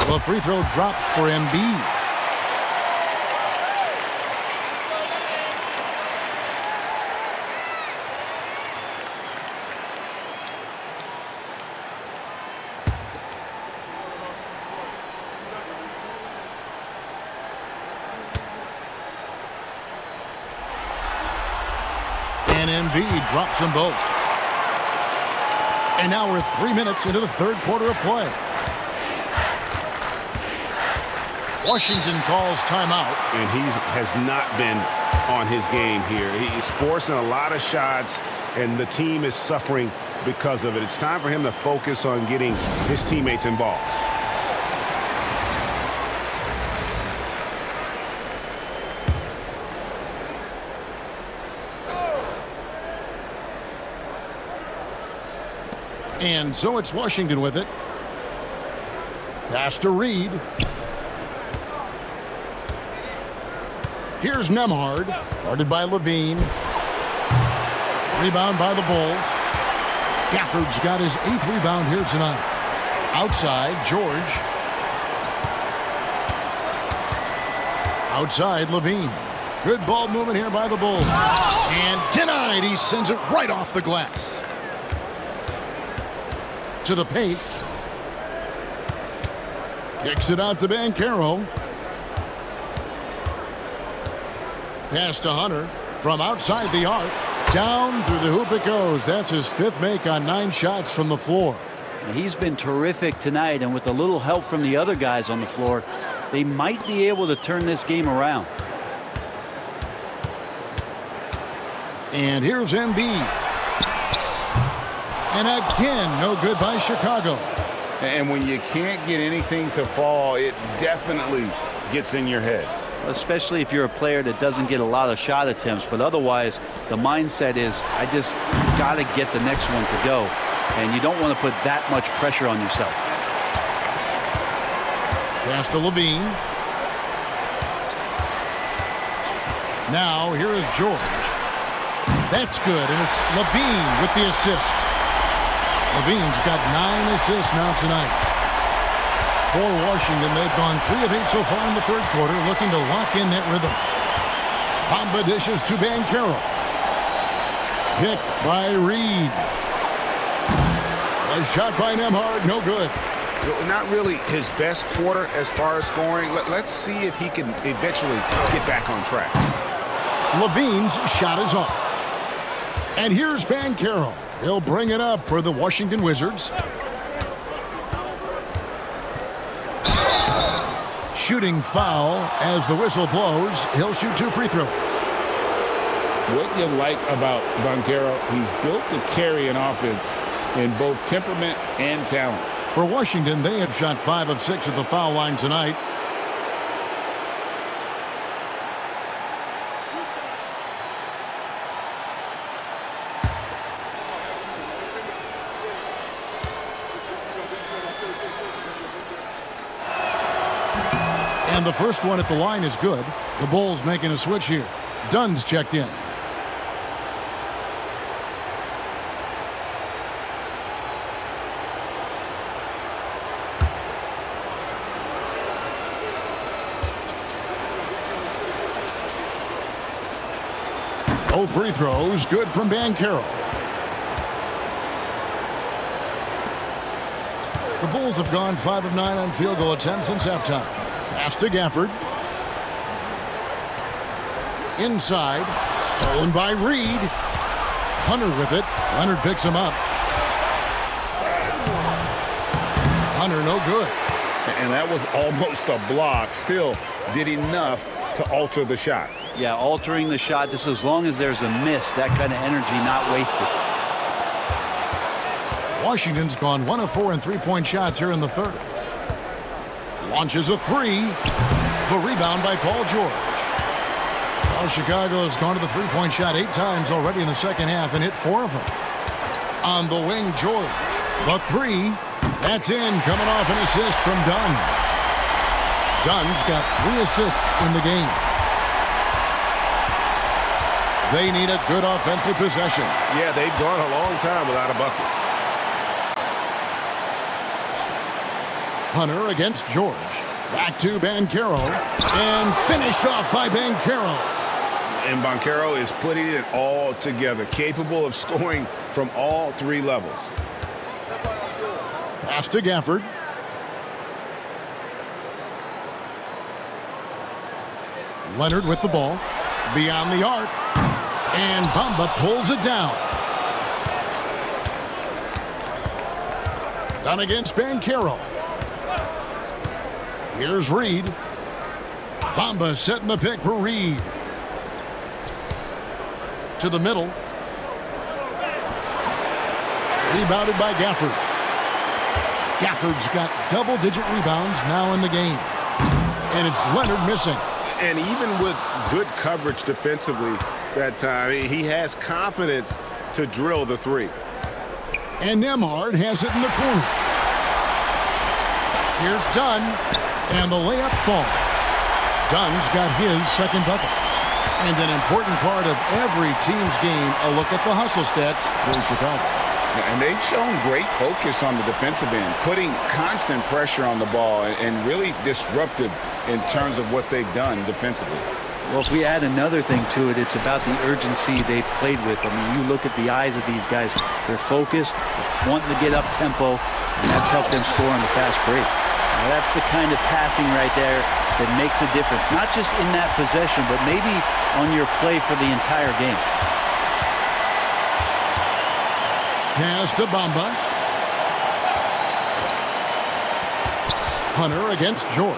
The free throw drops for Embiid. And Embiid drops them both. And now we're 3 minutes into the third quarter of play. Washington calls timeout. And he has not been on his game here. He's forcing a lot of shots, and the team is suffering because of it. It's time for him to focus on getting his teammates involved. And so it's Washington with it. Pass to Reed. Here's Nembhard, guarded by Levine. Rebound by the Bulls. Gafford's got his 8th rebound here tonight. Outside, George. Outside, Levine. Good ball movement here by the Bulls. And denied. He sends it right off the glass. To the paint. Kicks it out to Banchero. Pass to Hunter from outside the arc. Down through the hoop it goes. That's his 5th make on 9 shots from the floor. He's been terrific tonight, and with a little help from the other guys on the floor, they might be able to turn this game around. And here's Embiid. And again, no good by Chicago. And when you can't get anything to fall, it definitely gets in your head. Especially if you're a player that doesn't get a lot of shot attempts, but otherwise the mindset is, I just got to get the next one to go, and you don't want to put that much pressure on yourself. Pass to Levine. Now here is George. That's good, and it's Levine with the assist. Levine's got 9 assists now tonight. For Washington, they've gone 3 of 8 so far in the third quarter, looking to lock in that rhythm. Bamba dishes to Banchero. Picked by Reed. A shot by Nembhard, no good. Not really his best quarter as far as scoring. Let's see if he can eventually get back on track. Levine's shot is off. And here's Banchero. He'll bring it up for the Washington Wizards. Shooting foul as the whistle blows. He'll shoot 2 free throws. What you like about Banchero, he's built to carry an offense in both temperament and talent. For Washington, they have shot 5 of 6 at the foul line tonight. And the first one at the line is good. The Bulls making a switch here. Dunn's checked in. Both free throws good from Banchero. The Bulls have gone 5 of 9 on field goal attempts since halftime. Pass to Gafford. Inside. Stolen by Reed. Hunter with it. Leonard picks him up. Hunter no good. And that was almost a block. Still did enough to alter the shot. Yeah, altering the shot, just as long as there's a miss, that kind of energy not wasted. Washington's gone 1 of 4 in 3-point shots here in the third. Launches a 3. The rebound by Paul George. Well, Chicago has gone to the 3-point shot 8 times already in the second half and hit 4 of them. On the wing, George. The 3. That's in, coming off an assist from Dunn. Dunn's got 3 assists in the game. They need a good offensive possession. Yeah, they've gone a long time without a bucket. Hunter against George. Back to Banchero. And finished off by Banchero. And Banchero is putting it all together, capable of scoring from all 3 levels. Pass to Gafford. Leonard with the ball. Beyond the arc. And Bamba pulls it down. Done against Banchero. Here's Reed. Bamba setting the pick for Reed. To the middle. Rebounded by Gafford. Gafford's got double-digit rebounds now in the game. And it's Leonard missing. And even with good coverage defensively that time, he has confidence to drill the three. And Nembhard has it in the corner. Here's Dunn, and the layup falls. Dunn's got his second bucket. And an important part of every team's game, a look at the hustle stats for Chicago. And they've shown great focus on the defensive end, putting constant pressure on the ball and really disruptive in terms of what they've done defensively. Well, if we add another thing to it, it's about the urgency they've played with. I mean, you look at the eyes of these guys. They're focused, wanting to get up tempo, and that's helped them score on the fast break. Now, that's the kind of passing right there that makes a difference, not just in that possession, but maybe on your play for the entire game. Pass to Bamba. Hunter against George.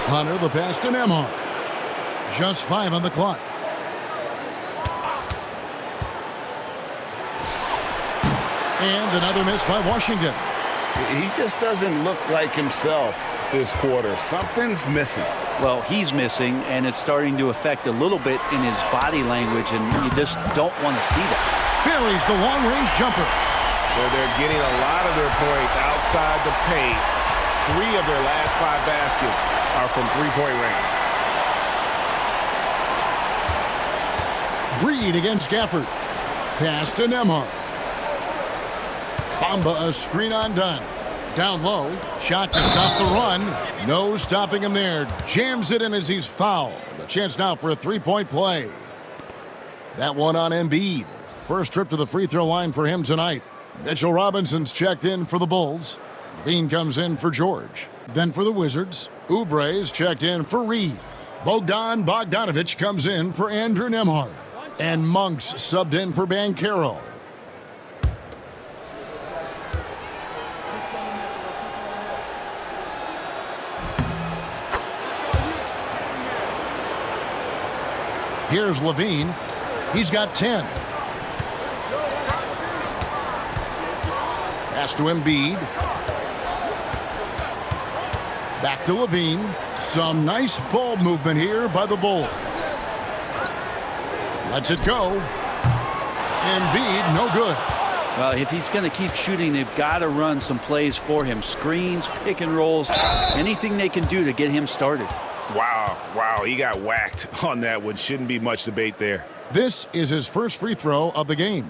Hunter the pass to Nembhard. Just 5 on the clock. And another miss by Washington. He just doesn't look like himself this quarter. Something's missing. Well, he's missing, and it's starting to affect a little bit in his body language, and you just don't want to see that. Buries the long-range jumper. They're getting a lot of their points outside the paint. 3 of their last 5 baskets are from three-point range. Reed against Gafford. Pass to Nembhard. Bamba a screen on Dunn. Down low. Shot to stop the run. No stopping him there. Jams it in as he's fouled. A chance now for a three-point play. That one on Embiid. First trip to the free throw line for him tonight. Mitchell Robinson's checked in for the Bulls. Levine comes in for George. Then for the Wizards, Oubre's checked in for Reed. Bogdan Bogdanovic comes in for Andrew Nembhard. And Monk's subbed in for Banchero. Here's Levine. He's got 10. Pass to Embiid. Back to Levine. Some nice ball movement here by the Bulls. Lets it go. Embiid, no good. Well, if he's going to keep shooting, they've got to run some plays for him. Screens, pick and rolls, anything they can do to get him started. Wow, he got whacked on that one. Shouldn't be much debate there. This is his first free throw of the game.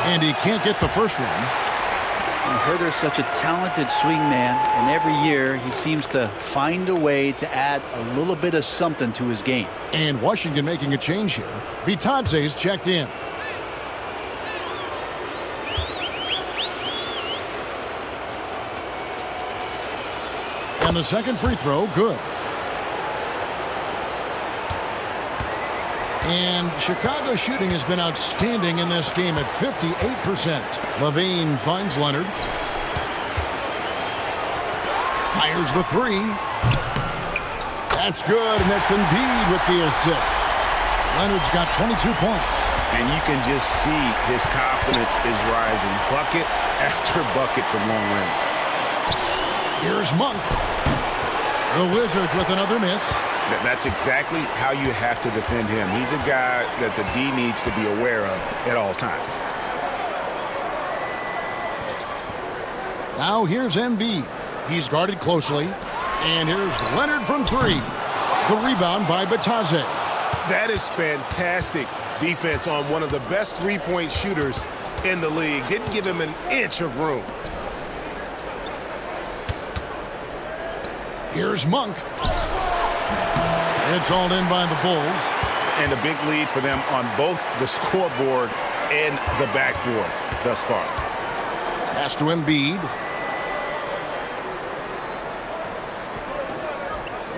And he can't get the first one. Herter's such a talented swing man, and every year he seems to find a way to add a little bit of something to his game. And Washington making a change here. Bitadze's checked in. And the second free throw, good. And Chicago's shooting has been outstanding in this game at 58%. Levine finds Leonard. Fires the three. That's good, and that's Embiid with the assist. Leonard's got 22 points. And you can just see his confidence is rising. Bucket after bucket from long range. Here's Monk. The Wizards with another miss. That's exactly how you have to defend him. He's a guy that the D needs to be aware of at all times. Now here's Embiid. He's guarded closely. And here's Leonard from three. The rebound by Bitadze. That is fantastic defense on one of the best three-point shooters in the league. Didn't give him an inch of room. Here's Monk. It's all in by the Bulls. And a big lead for them on both the scoreboard and the backboard thus far. Pass to Embiid.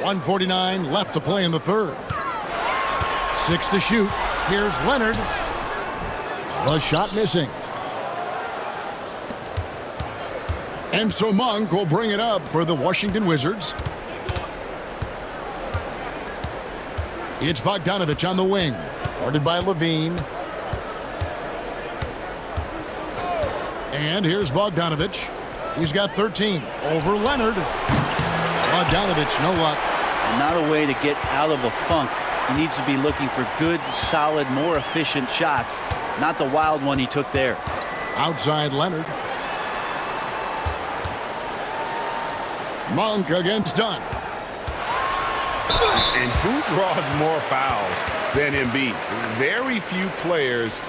1:49 left to play in the third. 6 to shoot. Here's Leonard. The shot missing. And so Monk will bring it up for the Washington Wizards. It's Bogdanovich on the wing. Guarded by Levine. And here's Bogdanovich. He's got 13. Over Leonard. Bogdanovich, no luck. Not a way to get out of a funk. He needs to be looking for good, solid, more efficient shots. Not the wild one he took there. Outside Leonard. Monk against Dunn. And who draws more fouls than Embiid? Very few players,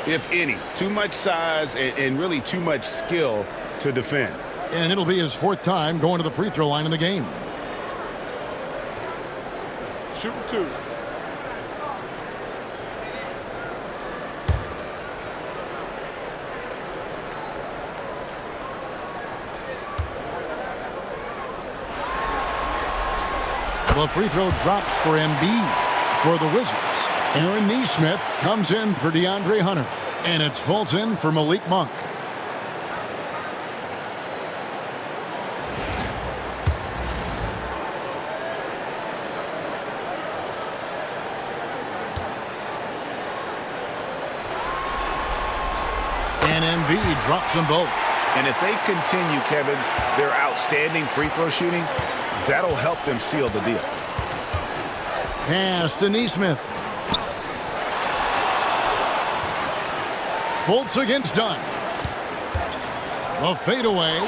if any. Too much size and really too much skill to defend. And it'll be his 4th time going to the free throw line in the game. Shooting 2. The free throw drops for Embiid for the Wizards. Aaron Nesmith comes in for DeAndre Hunter. And it's Fulton for Malik Monk. And Embiid drops them both. And if they continue, Kevin, their outstanding free throw shooting, that'll help them seal the deal. Pass to Nesmith. Fultz against Dunn. The fadeaway.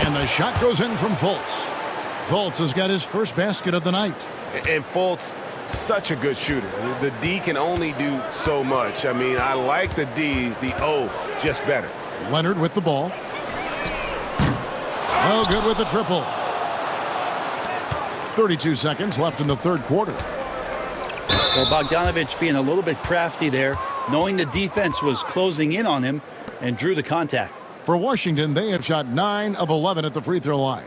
And the shot goes in from Fultz. Fultz has got his first basket of the night. And Fultz, such a good shooter. The D can only do so much. I mean, I like the D, the O just better. Leonard with the ball. No good with the triple. 32 seconds left in the third quarter. Well, Bogdanovich being a little bit crafty there, knowing the defense was closing in on him, and drew the contact. For Washington, they have shot 9 of 11 at the free throw line.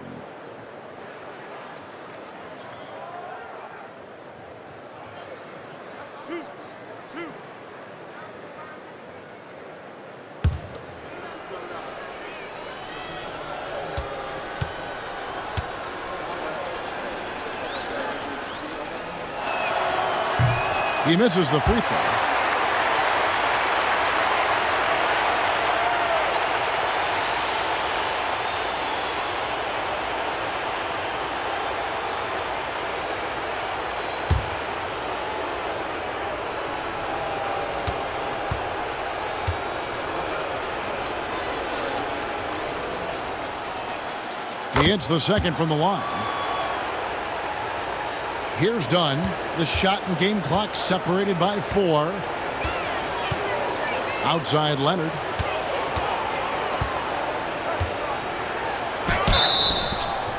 He misses the free throw. He hits the second from the line. Here's Dunn. The shot and game clock separated by 4. Outside Leonard.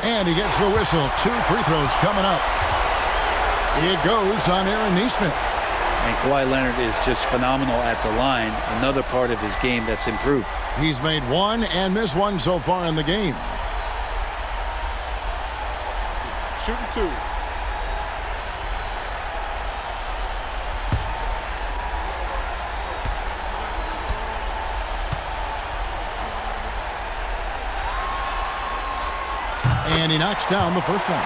And he gets the whistle. 2 free throws coming up. It goes on Aaron Nesmith. And Kawhi Leonard is just phenomenal at the line. Another part of his game that's improved. He's made 1 and missed 1 so far in the game. Shooting 2. And he knocks down the first one.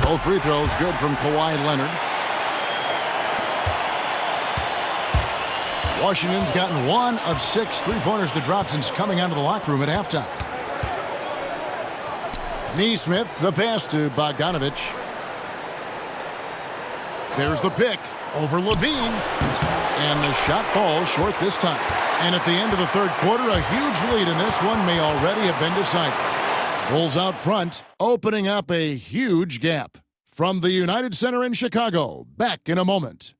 Both free throws good from Kawhi Leonard. Washington's gotten 1 of 6 three-pointers to drop since coming out of the locker room at halftime. Nesmith, the pass to Bogdanovich. There's the pick over Levine. And the shot falls short this time. And at the end of the third quarter, a huge lead in this one may already have been decided. Bulls out front, opening up a huge gap. From the United Center in Chicago, back in a moment.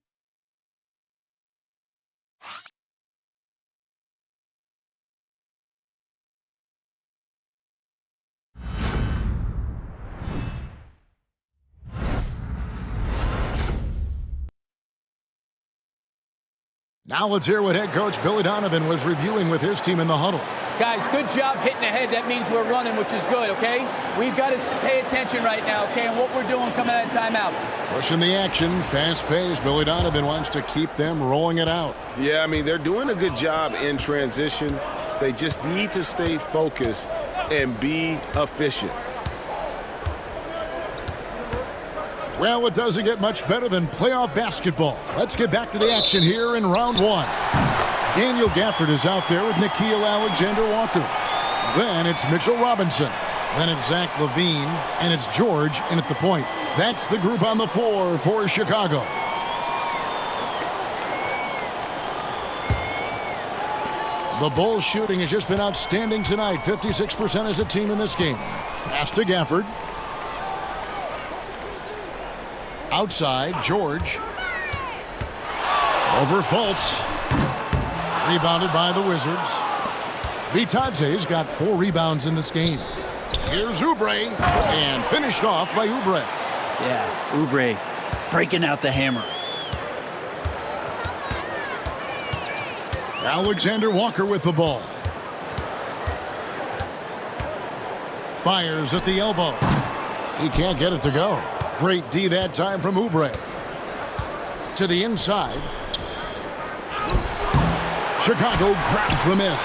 Now let's hear what head coach Billy Donovan was reviewing with his team in the huddle. Guys, good job hitting ahead. That means we're running, which is good, okay? We've got to pay attention right now, okay, and what we're doing coming out of timeouts. Pushing the action, fast pace. Billy Donovan wants to keep them rolling it out. Yeah, I mean, they're doing a good job in transition. They just need to stay focused and be efficient. Well, it doesn't get much better than playoff basketball. Let's get back to the action here in round one. Daniel Gafford is out there with Nickeil Alexander-Walker. Then it's Mitchell Robinson. Then it's Zach LaVine. And it's George in at the point. That's the group on the floor for Chicago. The Bulls shooting has just been outstanding tonight. 56% as a team in this game. Pass to Gafford. Outside, George. Over Fultz. Rebounded by the Wizards. Bitadze's got 4 rebounds in this game. Here's Oubre. And finished off by Oubre. Yeah, Oubre breaking out the hammer. Alexander Walker with the ball. Fires at the elbow. He can't get it to go. Great D that time from Oubre. To the inside. Chicago grabs the miss.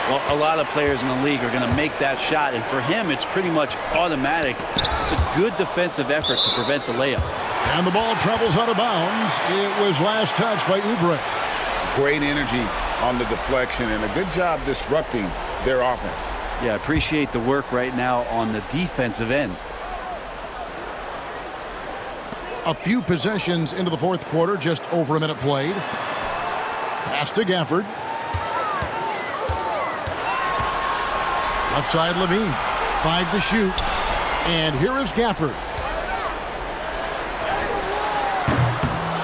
Well, a lot of players in the league are going to make that shot, and for him, it's pretty much automatic. It's a good defensive effort to prevent the layup. And the ball travels out of bounds. It was last touched by Oubre. Great energy on the deflection and a good job disrupting their offense. Yeah, appreciate the work right now on the defensive end. A few possessions into the fourth quarter, just over a minute played. Pass to Gafford. Left side, LaVine. 5 to shoot. And here is Gafford.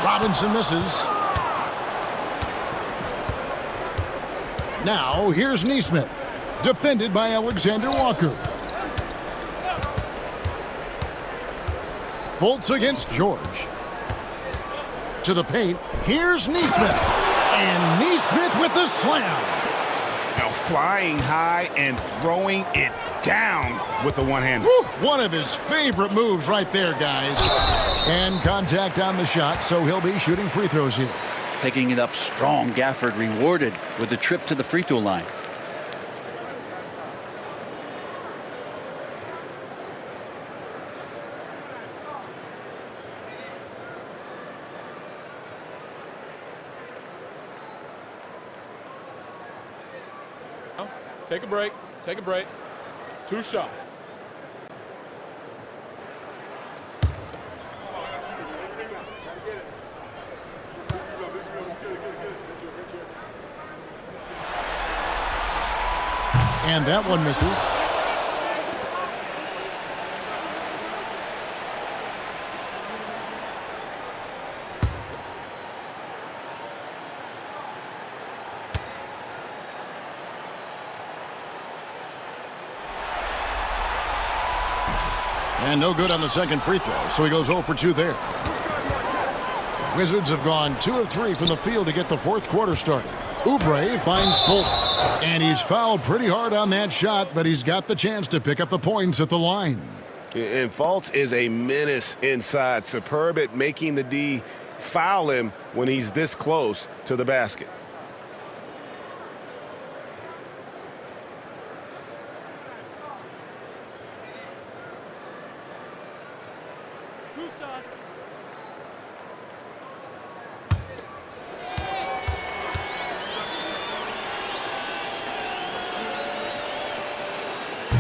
Robinson misses. Now, here's Nesmith. Defended by Alexander Walker. Fultz against George. To the paint. Here's Nesmith. And Nesmith with the slam. Now flying high and throwing it down with the one-hander. One of his favorite moves right there, guys. And contact on the shot, so he'll be shooting free throws here. Taking it up strong, Gafford rewarded with a trip to the free throw line. Take a break. Take a break. 2 shots. And that one misses. And no good on the second free throw, so he goes 0 for 2 there. The Wizards have gone 2 of 3 from the field to get the fourth quarter started. Oubre finds Fultz, and he's fouled pretty hard on that shot, but he's got the chance to pick up the points at the line. And Fultz is a menace inside. Superb at making the D foul him when he's this close to the basket.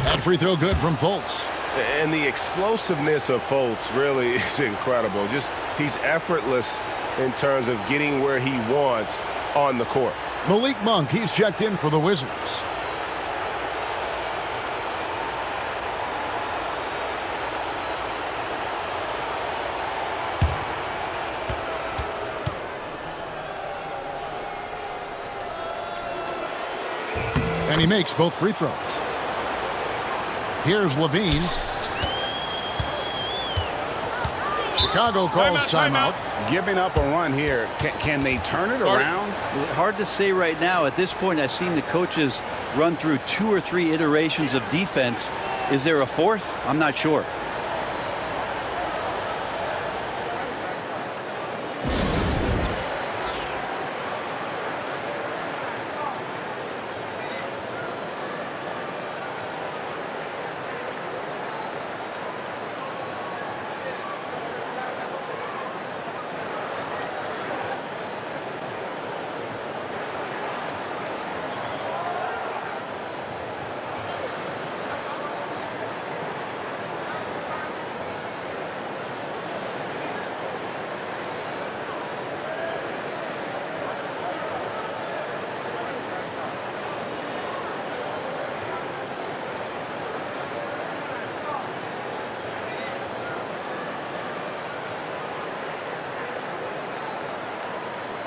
That free throw good from Fultz. And the explosiveness of Fultz really is incredible. Just he's effortless in terms of getting where he wants on the court. Malik Monk, he's checked in for the Wizards. And he makes both free throws. Here's Levine. Chicago calls timeout. Giving up a run here. Can they turn it around? Hard to say right now. At this point, I've seen the coaches run through 2 or 3 iterations of defense. Is there a fourth? I'm not sure.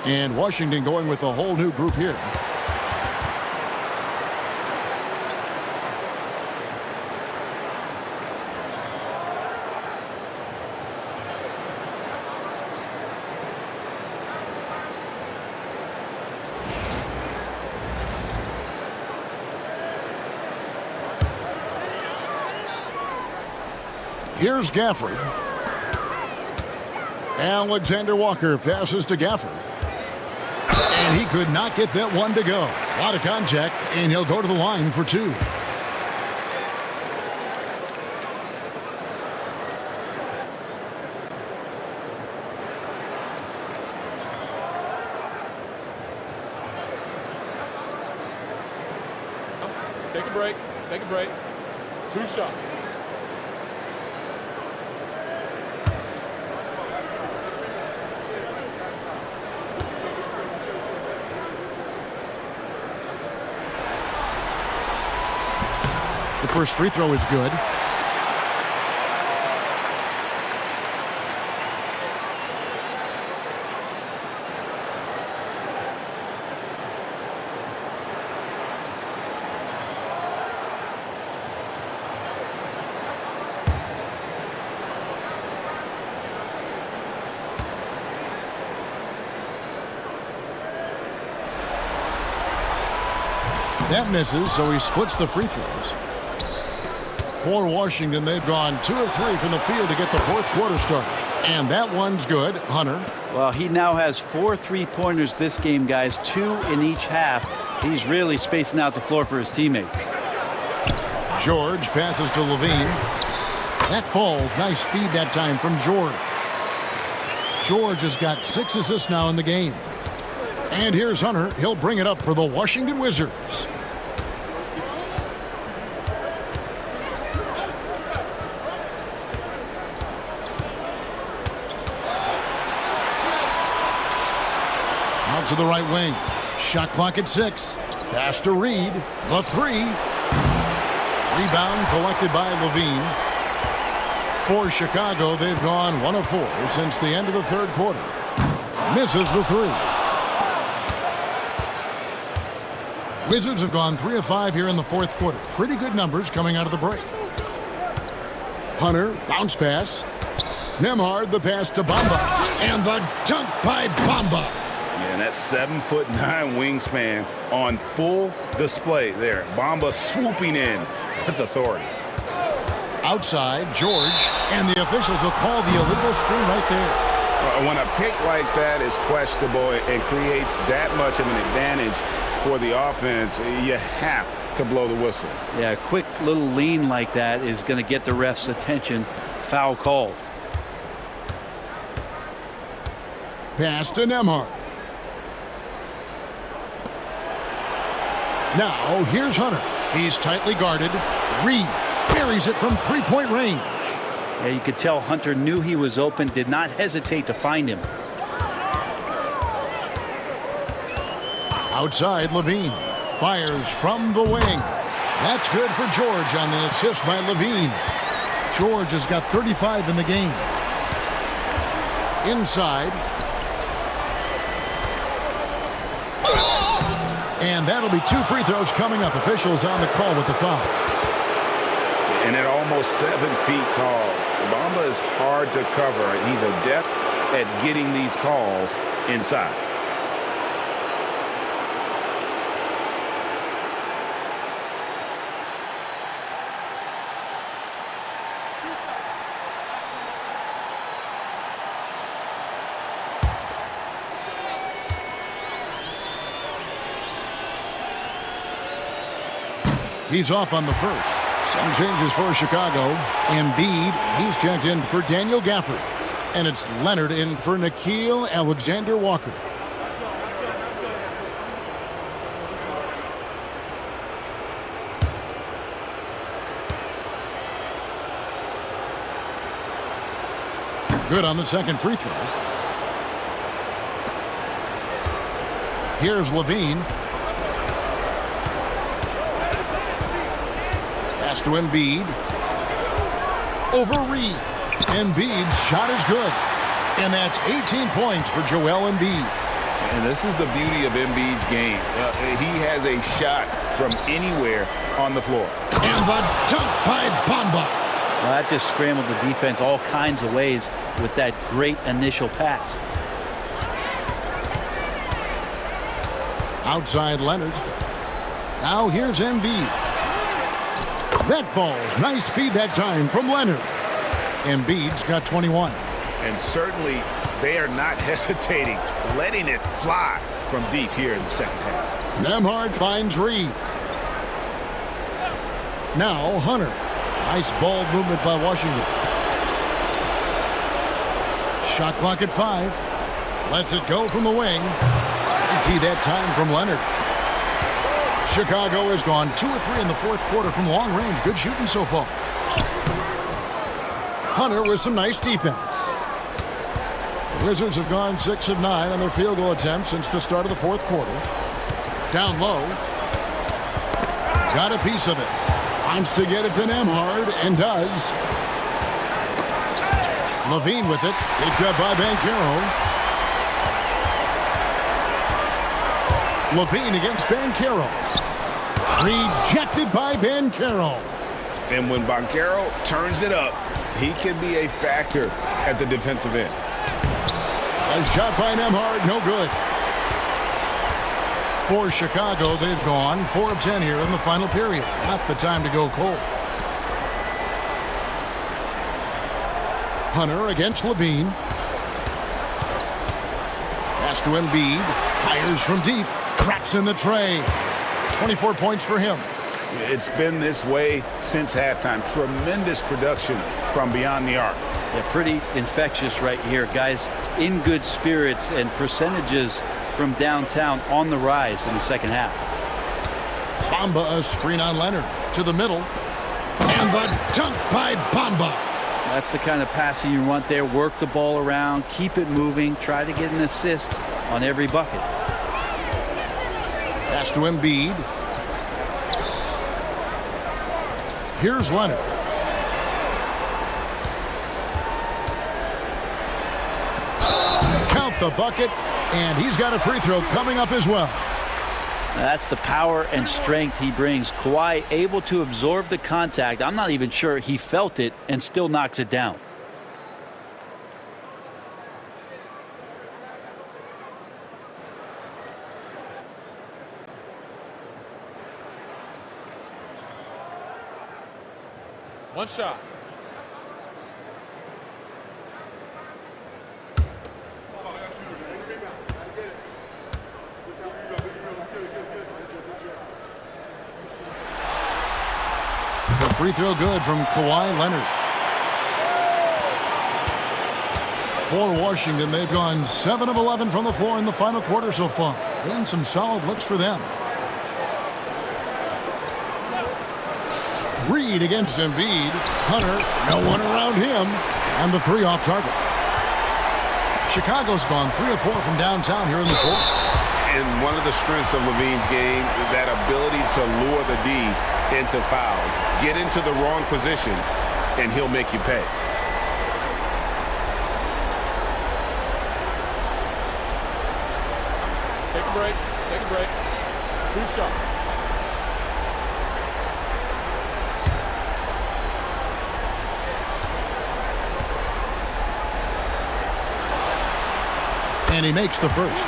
And Washington going with a whole new group here. Here's Gafford. Alexander Walker passes to Gafford. And he could not get that one to go. A lot of contact, and he'll go to the line for 2. Take a break. Take a break. 2 shots. The first free throw is good. That misses, so he splits the free throws. For Washington, they've gone 2 of 3 from the field to get the fourth quarter started. And that one's good. Hunter. Well, he now has 4 3-pointers this game, guys, 2 in each half. He's really spacing out the floor for his teammates. George passes to Levine. That falls. Nice speed that time from George. George has got 6 assists now in the game. And here's Hunter. He'll bring it up for the Washington Wizards. Out to the right wing. Shot clock at 6. Pass to Reed. The 3. Rebound collected by Levine. For Chicago, they've gone 1 of 4 since the end of the third quarter. Misses the 3. Wizards have gone 3 of 5 here in the fourth quarter. Pretty good numbers coming out of the break. Hunter, bounce pass. Nembhard, the pass to Bamba. And the dunk by Bamba. And that 7'9" wingspan on full display there. Bamba swooping in with authority. Outside, George, and the officials will call the illegal screen right there. When a pick like that is questionable and creates that much of an advantage for the offense, you have to blow the whistle. Yeah, a quick little lean like that is going to get the ref's attention. Foul called. Pass to Nembhard. Now, here's Hunter. He's tightly guarded. Reed buries it from three-point range. Yeah, you could tell Hunter knew he was open, did not hesitate to find him. Outside, Levine fires from the wing. That's good for George on the assist by Levine. George has got 35 in the game. Inside. And that'll be 2 free throws coming up. Officials on the call with the foul. And at almost 7 feet tall, Bamba is hard to cover. He's adept at getting these calls inside. He's off on the first. Some changes for Chicago. Embiid, he's checked in for Daniel Gafford. And it's Leonard in for Nickeil Alexander-Walker. Good on the second free throw. Here's Levine. Pass to Embiid. Over Reed. Embiid's shot is good. And that's 18 points for Joel Embiid. And this is the beauty of Embiid's game. He has a shot from anywhere on the floor. And the dunk by Bamba. Well, that just scrambled the defense all kinds of ways with that great initial pass. Outside Leonard. Now here's Embiid. That falls. Nice feed that time from Leonard. Embiid's got 21. And certainly they are not hesitating, letting it fly from deep here in the second half. Nembhard finds Reed. Now Hunter. Nice ball movement by Washington. Shot clock at 5. Lets it go from the wing. Empty that time from Leonard. Chicago has gone 2 or 3 in the fourth quarter from long range. Good shooting so far. Hunter with some nice defense. The Wizards have gone 6 of 9 on their field goal attempts since the start of the fourth quarter. Down low. Got a piece of it. Wants to get it to Nembhard and does. Levine with it. Picked up by Banchero. Levine against Banchero. Rejected by Banchero. And when Banchero turns it up, he can be a factor at the defensive end. A shot by Nembhard, no good. For Chicago, they've gone 4 of 10 here in the final period. Not the time to go cold. Hunter against Levine. Pass to Embiid. Fires from deep. Cracks in the tray. 24 points for him. It's been this way since halftime. Tremendous production from beyond the arc. Yeah, pretty infectious right here. Guys in good spirits and percentages from downtown on the rise in the second half. Bamba a screen on Leonard to the middle. And the dunk by Bamba. That's the kind of passing you want there. Work the ball around, keep it moving, try to get an assist on every bucket. Pass to Embiid. Here's Leonard. Count the bucket, and he's got a free throw coming up as well. That's the power and strength he brings. Kawhi able to absorb the contact. I'm not even sure he felt it and still knocks it down. One shot. The free throw good from Kawhi Leonard. For Washington, they've gone 7 of 11 from the floor in the final quarter so far. Been some solid looks for them. Reed against Embiid. Hunter, no one around him. And the 3 off target. Chicago's gone 3 of 4 from downtown here in the fourth. And one of the strengths of Levine's game, that ability to lure the D into fouls. Get into the wrong position, and he'll make you pay. Take a break. Take a break. 2 shots. And he makes the first.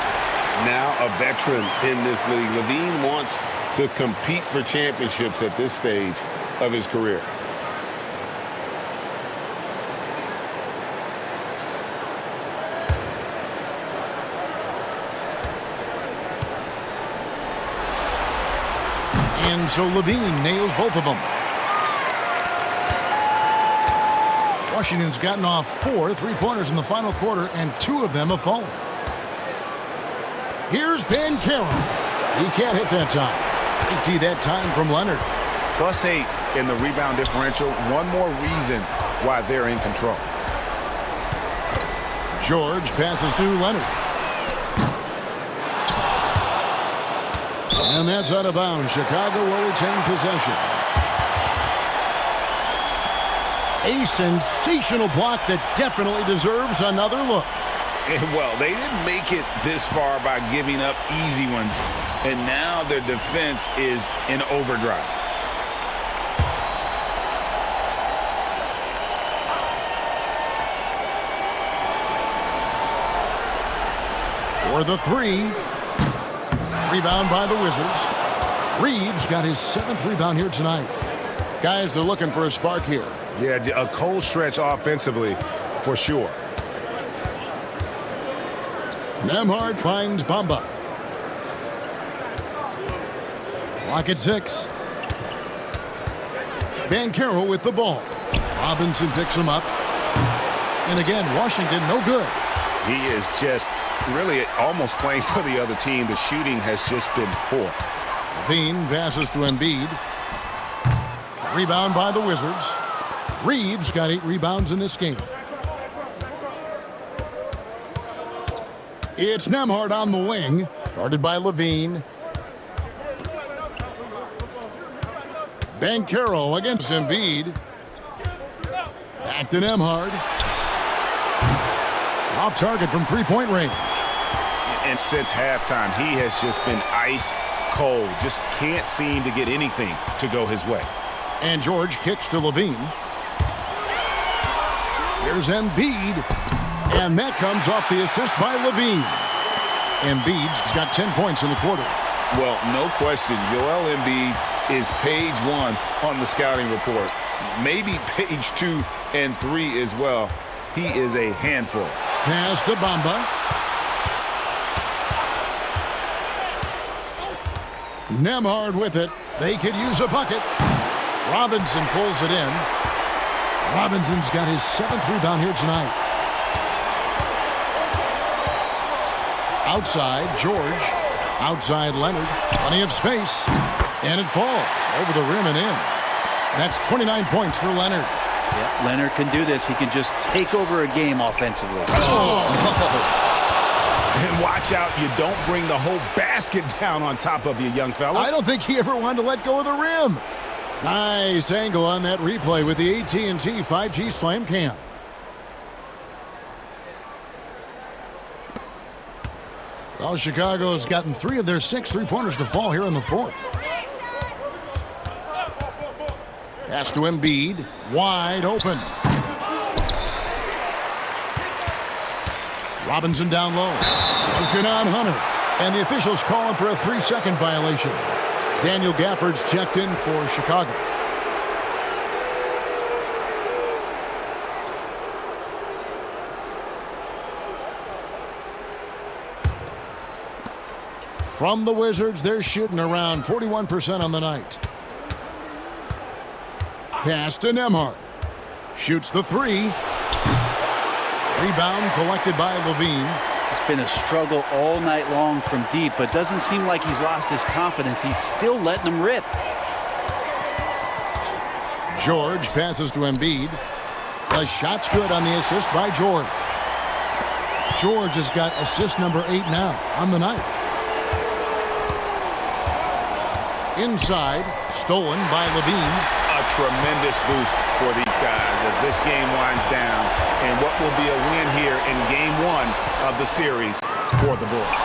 Now a veteran in this league. Levine wants to compete for championships at this stage of his career. And so Levine nails both of them. Washington's gotten off 4 3-pointers in the final quarter, and 2 of them have fallen. Here's Banchero. He can't hit that time. 80 that time from Leonard. +8 in the rebound differential. One more reason why they're in control. George passes to Leonard. And that's out of bounds. Chicago will retain possession. A sensational block that definitely deserves another look. Well, they didn't make it this far by giving up easy ones, and now their defense is in overdrive. For the 3. Rebound by the Wizards. Reeves got his 7th rebound here tonight. Guys, they're looking for a spark here. Yeah, a cold stretch offensively for sure. Nembhard finds Bamba. Clock at 6. Banchero with the ball. Robinson picks him up. And again, Washington no good. He is just really almost playing for the other team. The shooting has just been poor. Levine passes to Embiid. Rebound by the Wizards. Reeves got 8 rebounds in this game. It's Nembhard on the wing, guarded by Levine. Banchero against Embiid. Back to Nembhard. Off target from 3-point range. And since halftime, he has just been ice cold. Just can't seem to get anything to go his way. And George kicks to Levine. Here's Embiid. And that comes off the assist by Levine. Embiid's got 10 points in the quarter. Well, no question, Joel Embiid is page 1 on the scouting report. Maybe page 2 and 3 as well. He is a handful. Pass to Bamba. Nembhard with it. They could use a bucket. Robinson pulls it in. Robinson's got his 7th rebound here tonight. Outside, George. Outside, Leonard. Plenty of space. And it falls over the rim and in. That's 29 points for Leonard. Yeah, Leonard can do this. He can just take over a game offensively. And watch out, you don't bring the whole basket down on top of you, young fella. I don't think he ever wanted to let go of the rim. Nice angle on that replay with the AT&T 5G Slam Cam. Well, Chicago's gotten 3 of their 6 3-pointers to fall here in the 4th. Pass to Embiid. Wide open. Robinson down low. Looking on Hunter. And the officials calling for a 3-second violation. Daniel Gafford's checked in for Chicago. From the Wizards, they're shooting around 41% on the night. Pass to Nembhard. Shoots the 3. Rebound collected by Levine. It's been a struggle all night long from deep, but doesn't seem like he's lost his confidence. He's still letting them rip. George passes to Embiid. The shot's good on the assist by George. George has got assist number 8 now on the night. Inside, stolen by Levine. A tremendous boost for these guys as this game winds down and what will be a win here in game 1 of the series for the Bulls.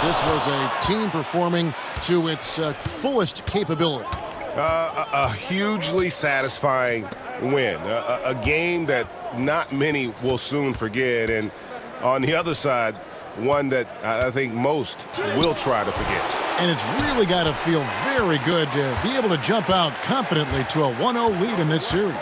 This was a team performing to its fullest capability. A hugely satisfying win. A game that not many will soon forget. And on the other side, one that I think most will try to forget. And it's really got to feel very good to be able to jump out confidently to a 1-0 lead in this series.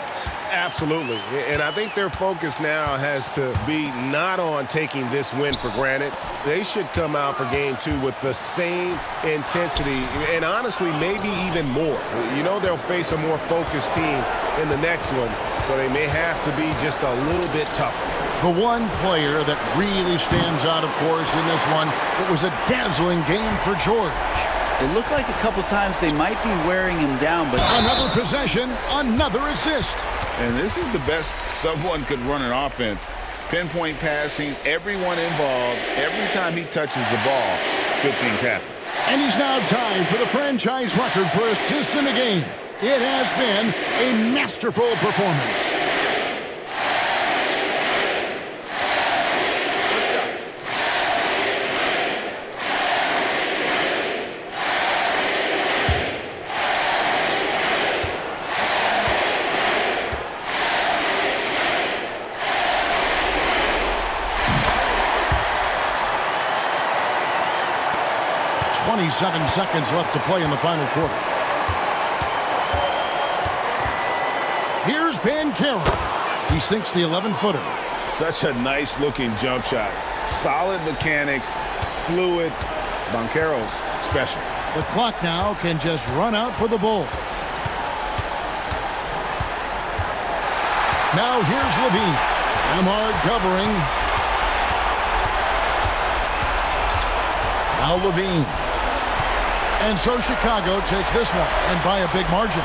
Absolutely. And I think their focus now has to be not on taking this win for granted. They should come out for game 2 with the same intensity and honestly maybe even more. You know they'll face a more focused team in the next one, so they may have to be just a little bit tougher. The one player that really stands out, of course, in this one, it was a dazzling game for George. It looked like a couple times they might be wearing him down, but another possession, another assist. And this is the best someone could run an offense. Pinpoint passing, everyone involved. Every time he touches the ball, good things happen. And he's now tied for the franchise record for assists in a game. It has been a masterful performance. 27 seconds left to play in the final quarter. Here's Banchero. He sinks the 11-footer. Such a nice-looking jump shot. Solid mechanics, fluid. Banchero's special. The clock now can just run out for the Bulls. Now here's Levine. Amhard covering. Now Levine. And so Chicago takes this one, and by a big margin.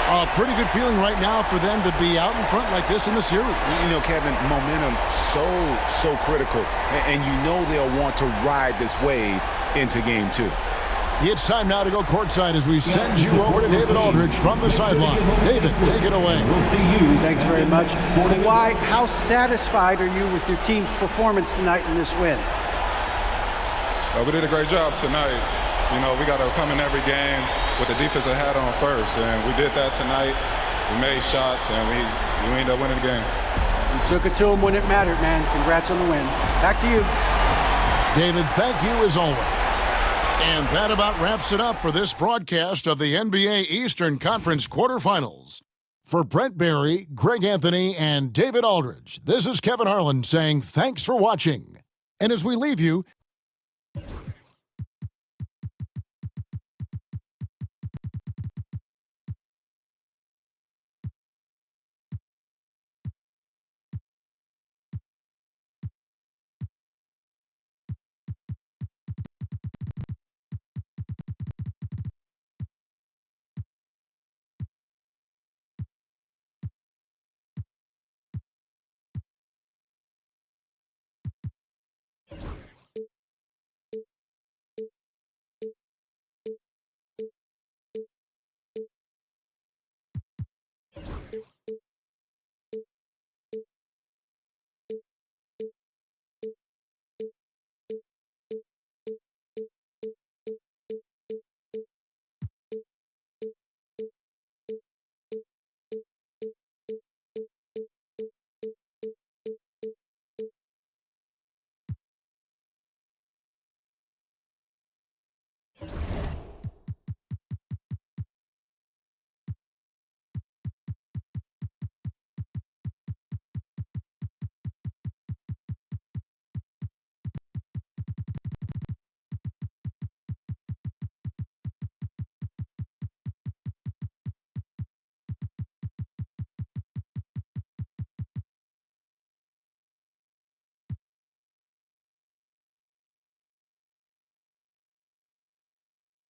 A pretty good feeling right now for them to be out in front like this in the series. You know, Kevin, momentum so critical. And you know they'll want to ride this wave into game 2. It's time now to go courtside as we send you over to David Aldridge from the sideline. David, take it away. We'll see you. Thanks very much. Kawhi, how satisfied are you with your team's performance tonight in this win? We did a great job tonight. You know, we got to come in every game with the defensive hat on first, and we did that tonight. We made shots, and we ended up winning the game. You took it to them when it mattered, man. Congrats on the win. Back to you. David, thank you as always. And that about wraps it up for this broadcast of the NBA Eastern Conference quarterfinals. For Brent Barry, Greg Anthony, and David Aldridge, this is Kevin Harlan saying thanks for watching. And as we leave you,